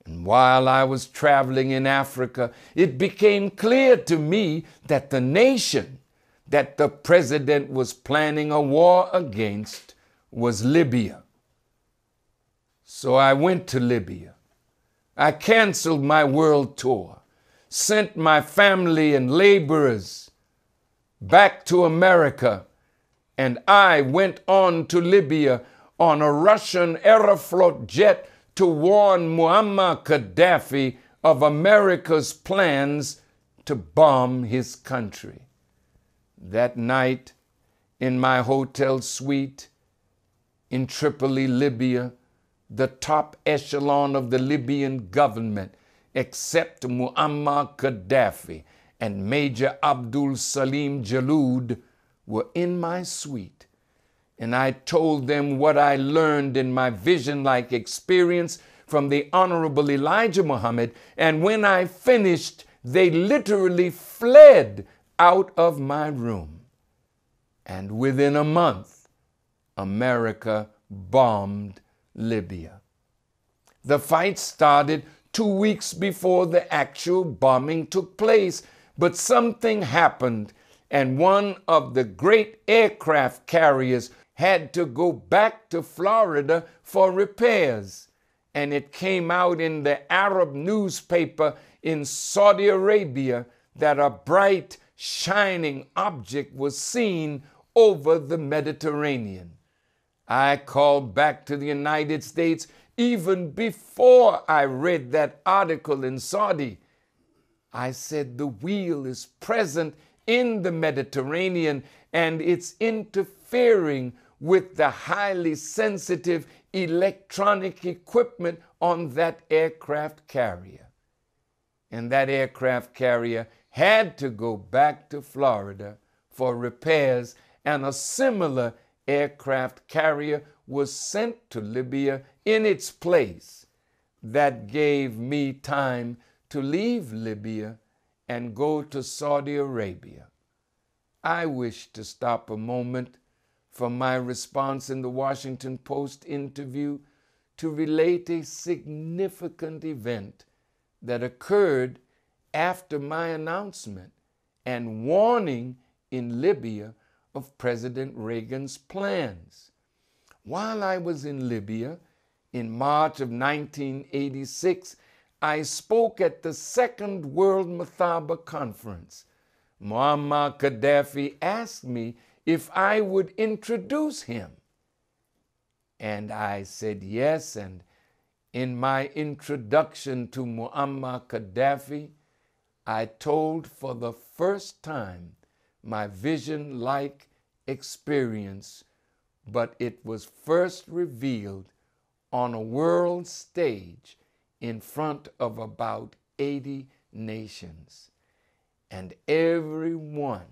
And while I was traveling in Africa, it became clear to me that the nation that the president was planning a war against was Libya. So I went to Libya. I canceled my world tour, sent my family and laborers back to America, and I went on to Libya on a Russian Aeroflot jet to warn Muammar Gaddafi of America's plans to bomb his country. That night, in my hotel suite in Tripoli, Libya, the top echelon of the Libyan government, except Muammar Gaddafi and Major Abdul Salim Jaloud, were in my suite. And I told them what I learned in my vision-like experience from the Honorable Elijah Muhammad. And when I finished, they literally fled out of my room. And within a month, America bombed Libya. The fight started 2 weeks before the actual bombing took place, but something happened, and one of the great aircraft carriers had to go back to Florida for repairs. And it came out in the Arab newspaper in Saudi Arabia that a bright, shining object was seen over the Mediterranean. I called back to the United States even before I read that article in Saudi. I said the wheel is present in the Mediterranean and it's interfering with the highly sensitive electronic equipment on that aircraft carrier. And that aircraft carrier had to go back to Florida for repairs, and a similar aircraft carrier was sent to Libya in its place. That gave me time to leave Libya and go to Saudi Arabia. I wish to stop a moment from my response in the Washington Post interview to relate a significant event that occurred after my announcement and warning in Libya of President Reagan's plans. While I was in Libya in March of 1986, I spoke at the Second World Mathaba Conference. Muammar Gaddafi asked me if I would introduce him. And I said yes, and in my introduction to Muammar Gaddafi, I told for the first time my vision-like experience, but it was first revealed on a world stage in front of about 80 nations. And every one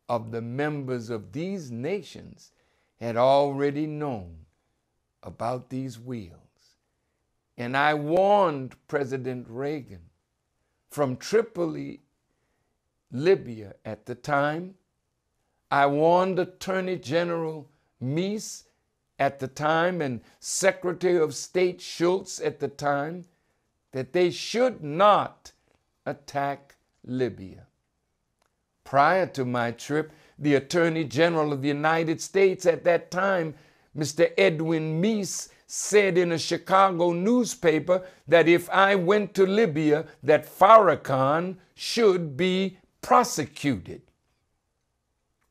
of the members of these nations had already known about these wheels. And I warned President Reagan from Tripoli, Libya at the time. I warned Attorney General Meese at the time and Secretary of State Schultz at the time that they should not attack Libya. Prior to my trip, the Attorney General of the United States at that time, Mr. Edwin Meese, said in a Chicago newspaper that if I went to Libya, that Farrakhan should be prosecuted.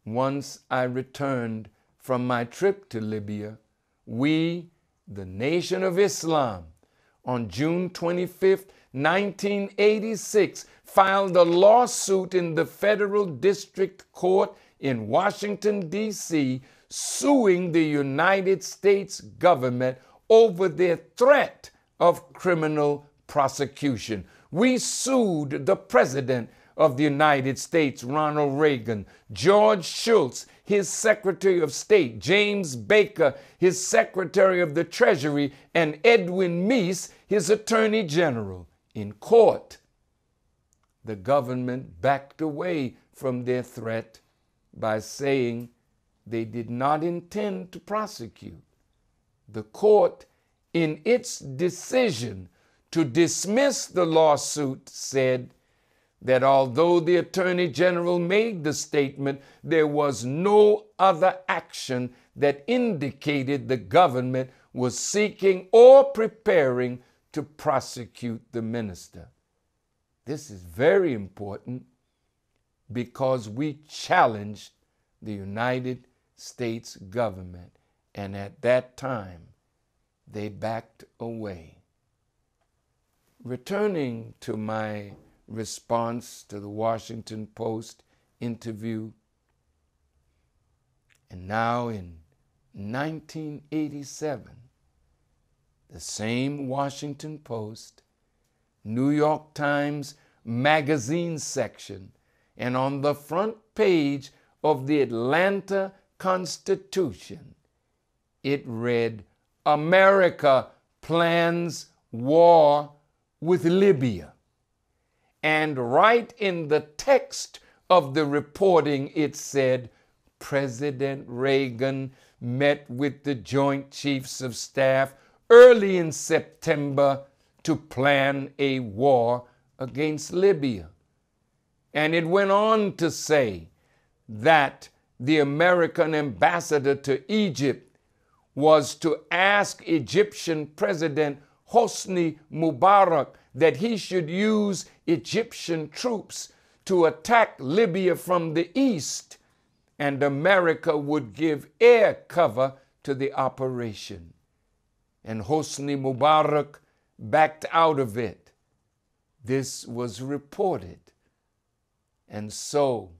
Once I returned from my trip to Libya, we, the Nation of Islam, on June 25, 1986, filed a lawsuit in the Federal District Court in Washington, D.C., suing the United States government over their threat of criminal prosecution. We sued the President of the United States, Ronald Reagan, George Shultz, his Secretary of State, James Baker, his Secretary of the Treasury, and Edwin Meese, his Attorney General, in court. The government backed away from their threat by saying they did not intend to prosecute. The court, in its decision to dismiss the lawsuit, said that although the Attorney General made the statement, there was no other action that indicated the government was seeking or preparing to prosecute the minister. This is very important because we challenged the United States government, and at that time, they backed away. Returning to my response to the Washington Post interview, and now in 1987, the same Washington Post, New York Times magazine section, and on the front page of the Atlanta Constitution, it read, "America plans war with Libya." And right in the text of the reporting, it said, President Reagan met with the Joint Chiefs of Staff early in September to plan a war against Libya. And it went on to say that the American ambassador to Egypt was to ask Egyptian President Hosni Mubarak that he should use Egyptian troops to attack Libya from the east, and America would give air cover to the operation. And Hosni Mubarak backed out of it. This was reported. And so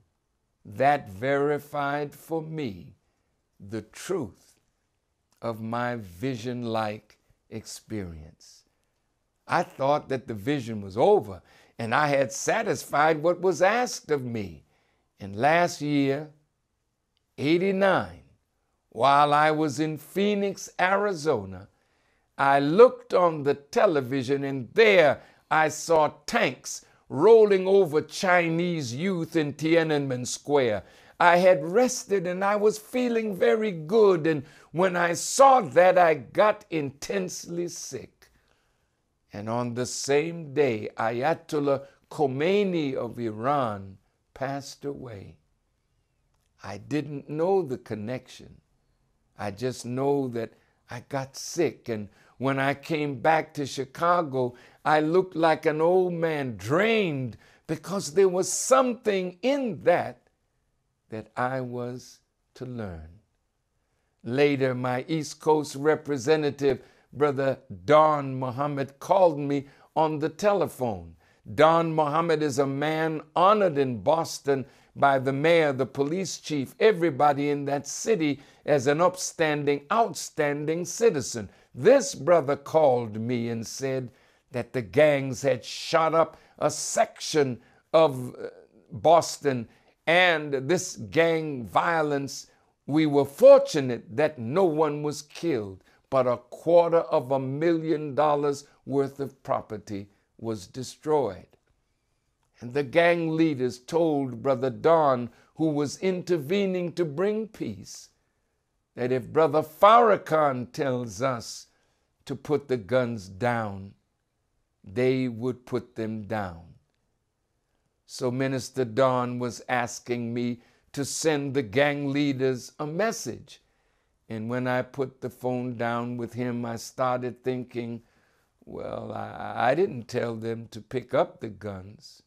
that verified for me the truth of my vision-like experience. I thought that the vision was over and I had satisfied what was asked of me. And last year, 89, while I was in Phoenix, Arizona, I looked on the television and there I saw tanks rolling over Chinese youth in Tiananmen Square. I had rested and I was feeling very good, and when I saw that, I got intensely sick. And on the same day, Ayatollah Khomeini of Iran passed away. I didn't know the connection. I just know that I got sick, and when I came back to Chicago, I looked like an old man, drained, because there was something in that I was to learn. Later, my East Coast representative, Brother Don Muhammad, called me on the telephone. Don Muhammad is a man honored in Boston by the mayor, the police chief, everybody in that city as an upstanding, outstanding citizen. This brother called me and said that the gangs had shot up a section of Boston, and this gang violence, we were fortunate that no one was killed, but $250,000 worth of property was destroyed. And the gang leaders told Brother Don, who was intervening to bring peace, that if Brother Farrakhan tells us to put the guns down, they would put them down. So Minister Don was asking me to send the gang leaders a message. And when I put the phone down with him, I started thinking, well, I didn't tell them to pick up the guns.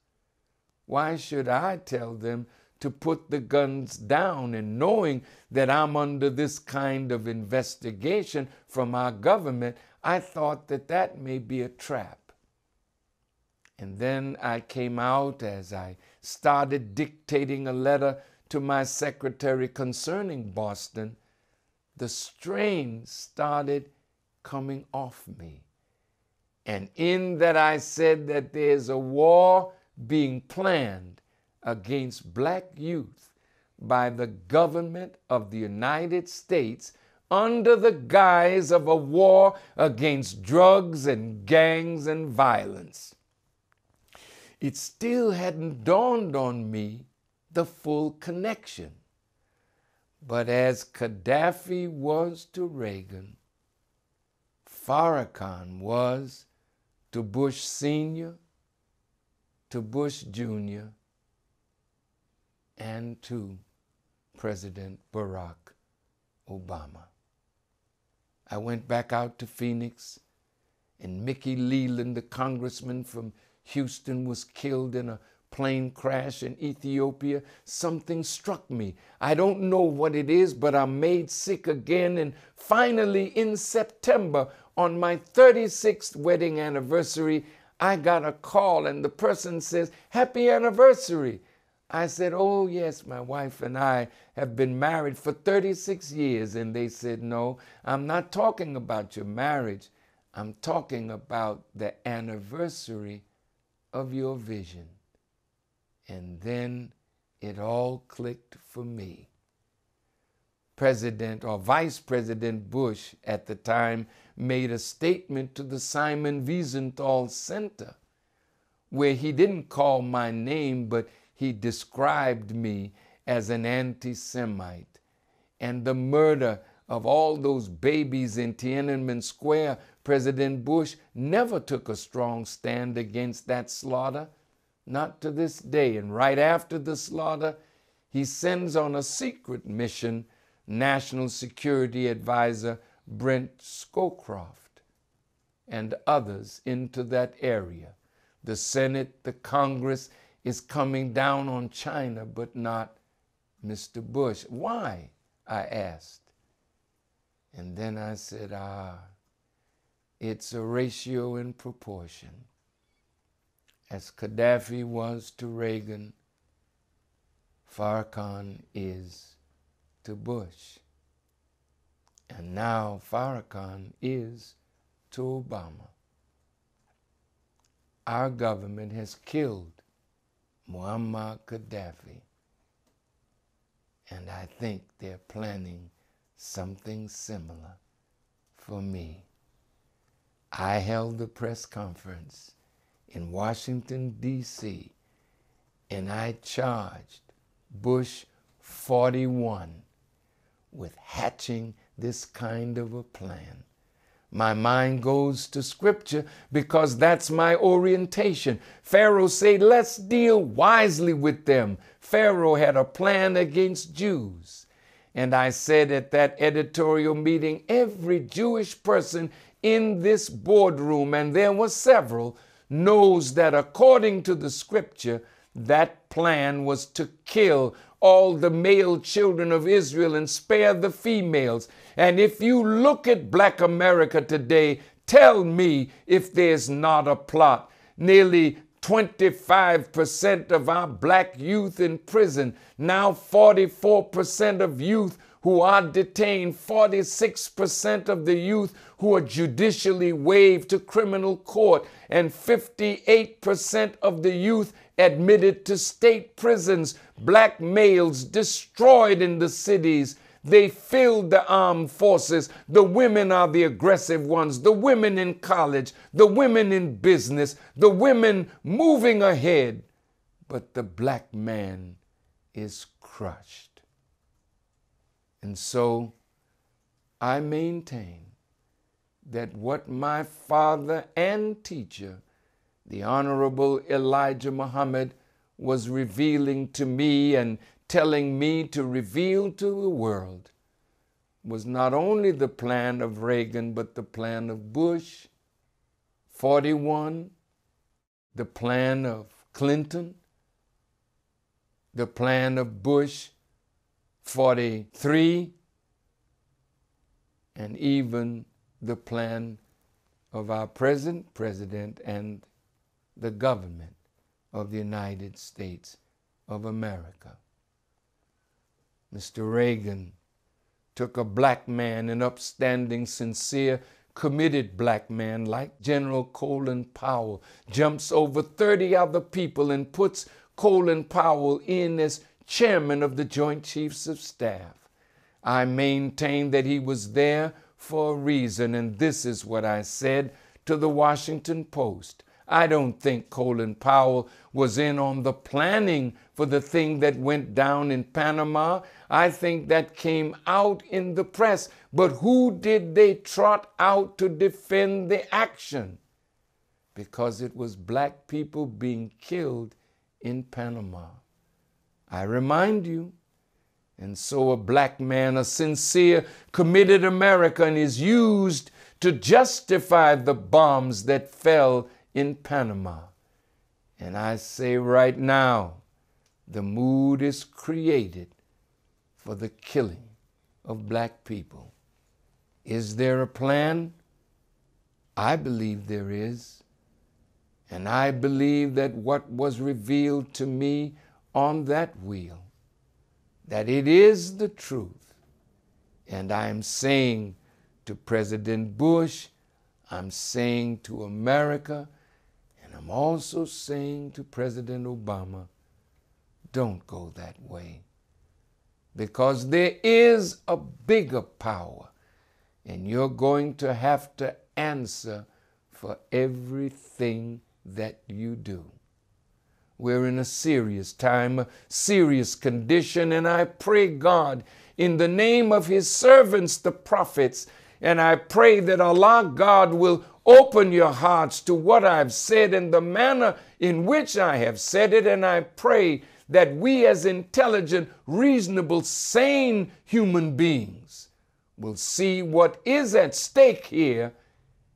Why should I tell them to put the guns down? And knowing that I'm under this kind of investigation from our government, I thought that that may be a trap. And then I came out as I started dictating a letter to my secretary concerning Boston. The strain started coming off me. And in that I said that there's a war being planned against black youth by the government of the United States under the guise of a war against drugs and gangs and violence. It still hadn't dawned on me the full connection. But as Gaddafi was to Reagan, Farrakhan was to Bush Sr., to Bush Jr., and to President Barack Obama. I went back out to Phoenix, and Mickey Leland, the congressman from Houston, was killed in a plane crash in Ethiopia. Something struck me. I don't know what it is, but I'm made sick again. And finally, in September, on my 36th wedding anniversary, I got a call, and the person says, "Happy anniversary." I said, "Oh, yes, my wife and I have been married for 36 years. And they said, "No, I'm not talking about your marriage. I'm talking about the anniversary of your vision." And then it all clicked for me. President or Vice President Bush at the time made a statement to the Simon Wiesenthal Center where he didn't call my name, but he described me as an anti-Semite. And the murder of all those babies in Tiananmen Square, President Bush never took a strong stand against that slaughter, not to this day. And right after the slaughter, he sends on a secret mission National Security Advisor Brent Scowcroft and others into that area. The Senate, the Congress is coming down on China, but not Mr. Bush. Why? I asked. And then I said, it's a ratio and proportion. As Gaddafi was to Reagan, Farrakhan is to Bush. And now Farrakhan is to Obama. Our government has killed Muammar Gaddafi. And I think they're planning something similar for me. I held a press conference in Washington, D.C., and I charged Bush 41 with hatching this kind of a plan. My mind goes to Scripture because that's my orientation. Pharaoh said, let's deal wisely with them. Pharaoh had a plan against Jews. And I said at that editorial meeting, every Jewish person in this boardroom, and there were several, knows that according to the Scripture, that plan was to kill all the male children of Israel and spare the females. And if you look at Black America today, tell me if there's not a plot. Nearly 25% of our black youth in prison, now 44% of youth who are detained, 46% of the youth who are judicially waived to criminal court, and 58% of the youth admitted to state prisons. Black males destroyed in the cities. They filled the armed forces. The women are the aggressive ones. The women in college, the women in business, the women moving ahead. But the black man is crushed. And so I maintain that what my father and teacher, the Honorable Elijah Muhammad, was revealing to me and telling me to reveal to the world was not only the plan of Reagan, but the plan of Bush, 41, the plan of Clinton, the plan of Bush, 43, and even the plan of our present president and the government of the United States of America. Mr. Reagan took a black man, an upstanding, sincere, committed black man like General Colin Powell, jumps over 30 other people and puts Colin Powell in as chairman of the Joint Chiefs of Staff. I maintain that he was there for a reason, and this is what I said to the Washington Post. I don't think Colin Powell was in on the planning for the thing that went down in Panama. I think that came out in the press. But who did they trot out to defend the action? Because it was black people being killed in Panama. I remind you. And so a black man, a sincere, committed American, is used to justify the bombs that fell in Panama. And I say right now, the mood is created for the killing of black people. Is there a plan? I believe there is. And I believe that what was revealed to me on that wheel, that it is the truth. And I'm saying to President Bush, I'm saying to America, and I'm also saying to President Obama, don't go that way. Because there is a bigger power, and you're going to have to answer for everything that you do. We're in a serious time, a serious condition, and I pray God in the name of his servants, the prophets, and I pray that Allah God will open your hearts to what I've said and the manner in which I have said it, and I pray that we as intelligent, reasonable, sane human beings will see what is at stake here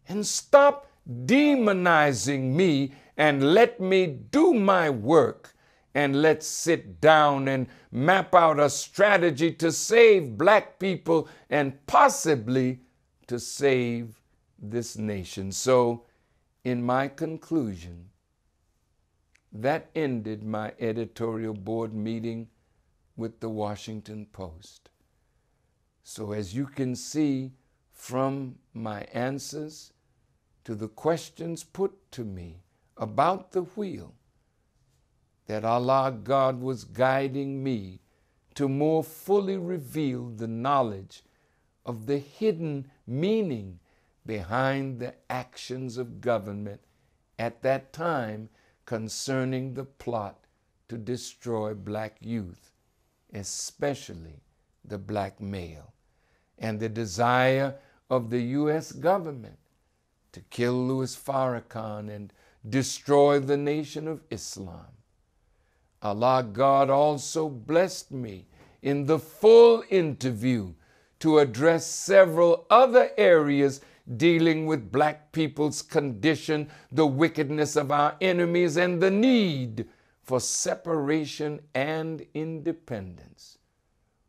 and stop demonizing me and let me do my work, and let's sit down and map out a strategy to save black people and possibly to save this nation. So, in my conclusion, that ended my editorial board meeting with the Washington Post. So as you can see from my answers to the questions put to me about the wheel, that Allah God was guiding me to more fully reveal the knowledge of the hidden meaning behind the actions of government at that time concerning the plot to destroy black youth, especially the black male, and the desire of the U.S. government to kill Louis Farrakhan and destroy the Nation of Islam. Allah God also blessed me in the full interview to address several other areas dealing with black people's condition, the wickedness of our enemies, and the need for separation and independence.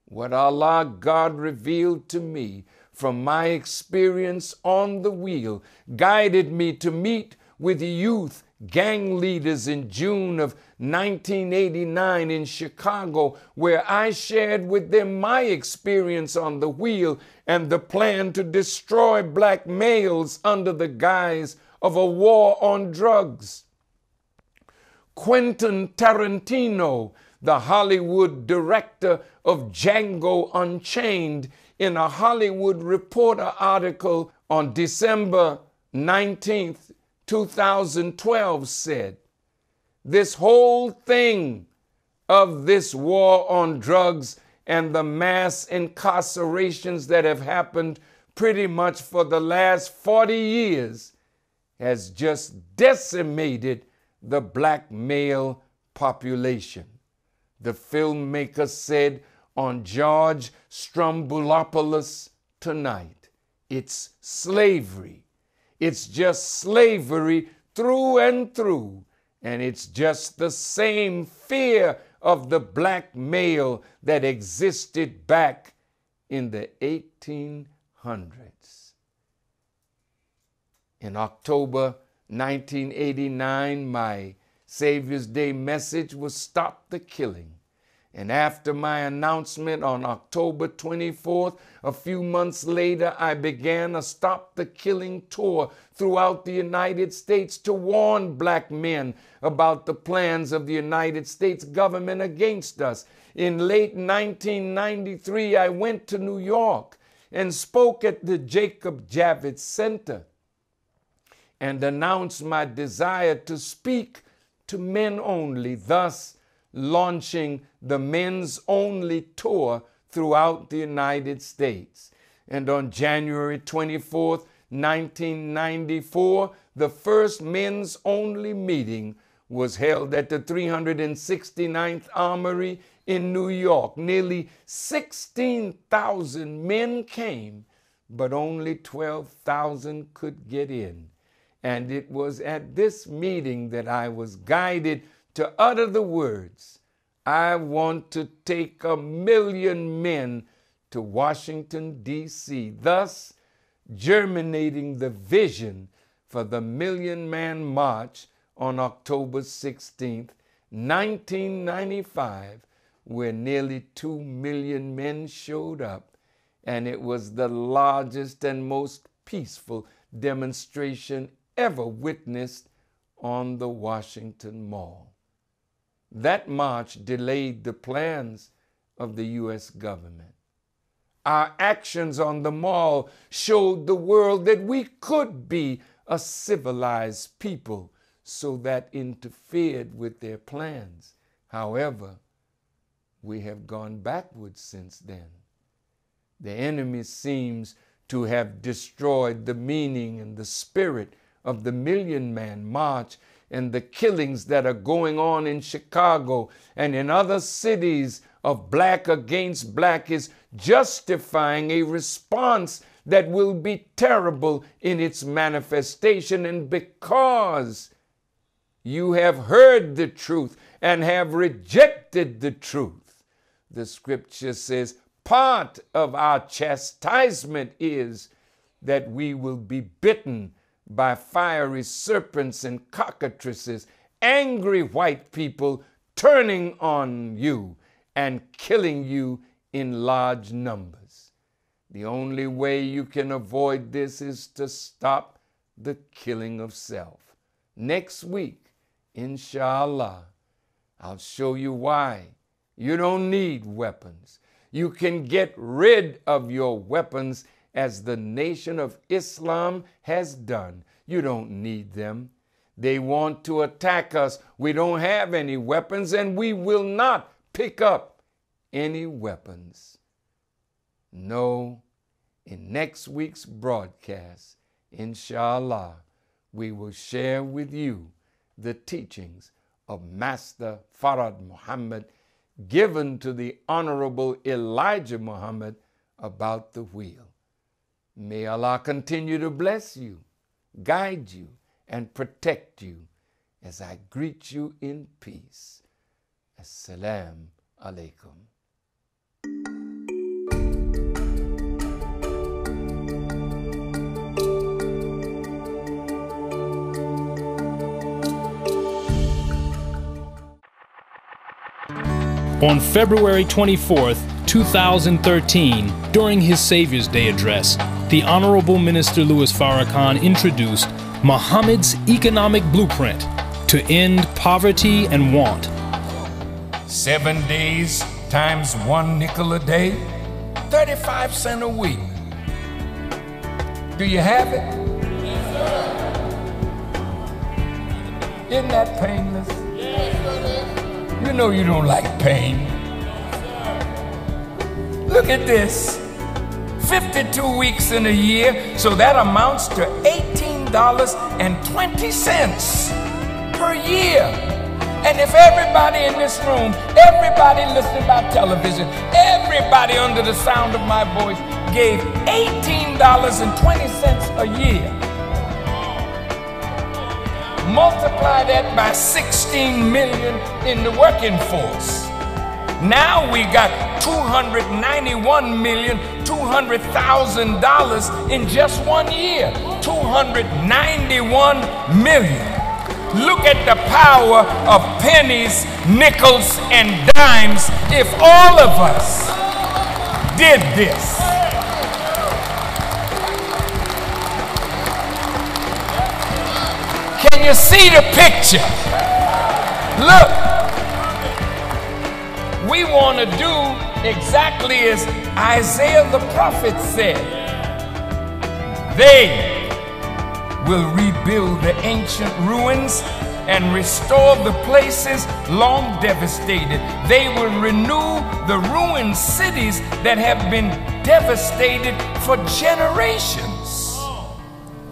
What Allah God revealed to me from my experience on the wheel guided me to meet with youth gang leaders in June of 1989 in Chicago, where I shared with them my experience on the wheel and the plan to destroy black males under the guise of a war on drugs. Quentin Tarantino, the Hollywood director of Django Unchained, in a Hollywood Reporter article on December 19th, 2012 said, this whole thing of this war on drugs and the mass incarcerations that have happened pretty much for the last 40 years has just decimated the black male population. The filmmaker said on George Stroumboulopoulos Tonight, it's slavery. It's just slavery through and through. And it's just the same fear of the black male that existed back in the 1800s. In October 1989, my Savior's Day message was Stop the Killing. And after my announcement on October 24th, a few months later, I began a Stop the Killing tour throughout the United States to warn black men about the plans of the United States government against us. In late 1993, I went to New York and spoke at the Jacob Javits Center and announced my desire to speak to men only, thus launching the Men's Only Tour throughout the United States. And on January 24th, 1994, the first Men's Only meeting was held at the 369th Armory in New York. Nearly 16,000 men came, but only 12,000 could get in. And it was at this meeting that I was guided to utter the words, I want to take 1 million men to Washington, D.C., thus germinating the vision for the Million Man March on October 16th, 1995, where nearly 2 million men showed up, and it was the largest and most peaceful demonstration ever witnessed on the Washington Mall. That march delayed the plans of the U.S. government. Our actions on the Mall showed the world that we could be a civilized people, so that interfered with their plans. However, we have gone backwards since then. The enemy seems to have destroyed the meaning and the spirit of the Million Man March, and the killings that are going on in Chicago and in other cities of black against black is justifying a response that will be terrible in its manifestation. And because you have heard the truth and have rejected the truth, the scripture says part of our chastisement is that we will be bitten by fiery serpents and cockatrices, angry white people turning on you and killing you in large numbers. The only way you can avoid this is to stop the killing of self. Next week, inshallah, I'll show you why you don't need weapons. You can get rid of your weapons as the Nation of Islam has done. You don't need them. They want to attack us. We don't have any weapons, and we will not pick up any weapons. No, in next week's broadcast, inshallah, we will share with you the teachings of Master Farad Muhammad given to the Honorable Elijah Muhammad about the wheel. May Allah continue to bless you, guide you, and protect you as I greet you in peace. Assalamu alaikum. On February 24th, 2013, during his Savior's Day address, the Honorable Minister Louis Farrakhan introduced Muhammad's economic blueprint to end poverty and want. 7 days times 1 nickel a day, 35 cents a week. Do you have it? Yes, sir. Isn't that painless? Yes, sir. You know you don't like pain. Yes, sir. Look at this. 52 weeks in a year, so that amounts to $18.20 per year. And if everybody in this room, everybody listening by television, everybody under the sound of my voice gave $18.20 a year, multiply that by 16 million in the working force. Now we got $291,200,000 in just 1 year. 291 million. Look at the power of pennies, nickels, and dimes if all of us did this. Can you see the picture? Look, we want to do exactly as Isaiah the prophet said. They will rebuild the ancient ruins and restore the places long devastated. They will renew the ruined cities that have been devastated for generations.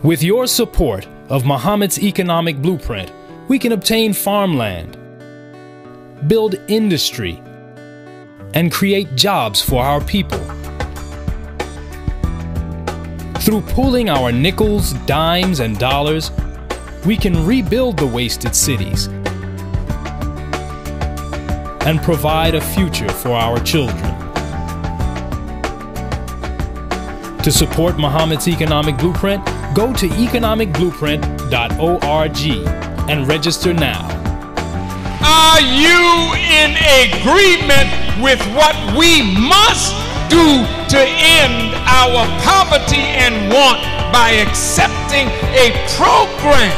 With your support of Muhammad's economic blueprint, we can obtain farmland, build industry, and create jobs for our people. Through pooling our nickels, dimes, and dollars, we can rebuild the wasted cities and provide a future for our children. To support Muhammad's economic blueprint, go to economicblueprint.org and register now. Are you in agreement with what we must do to end our poverty and want by accepting a program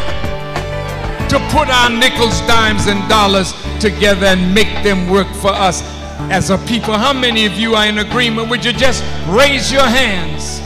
to put our nickels, dimes, and dollars together and make them work for us as a people? How many of you are in agreement? Would you just raise your hands?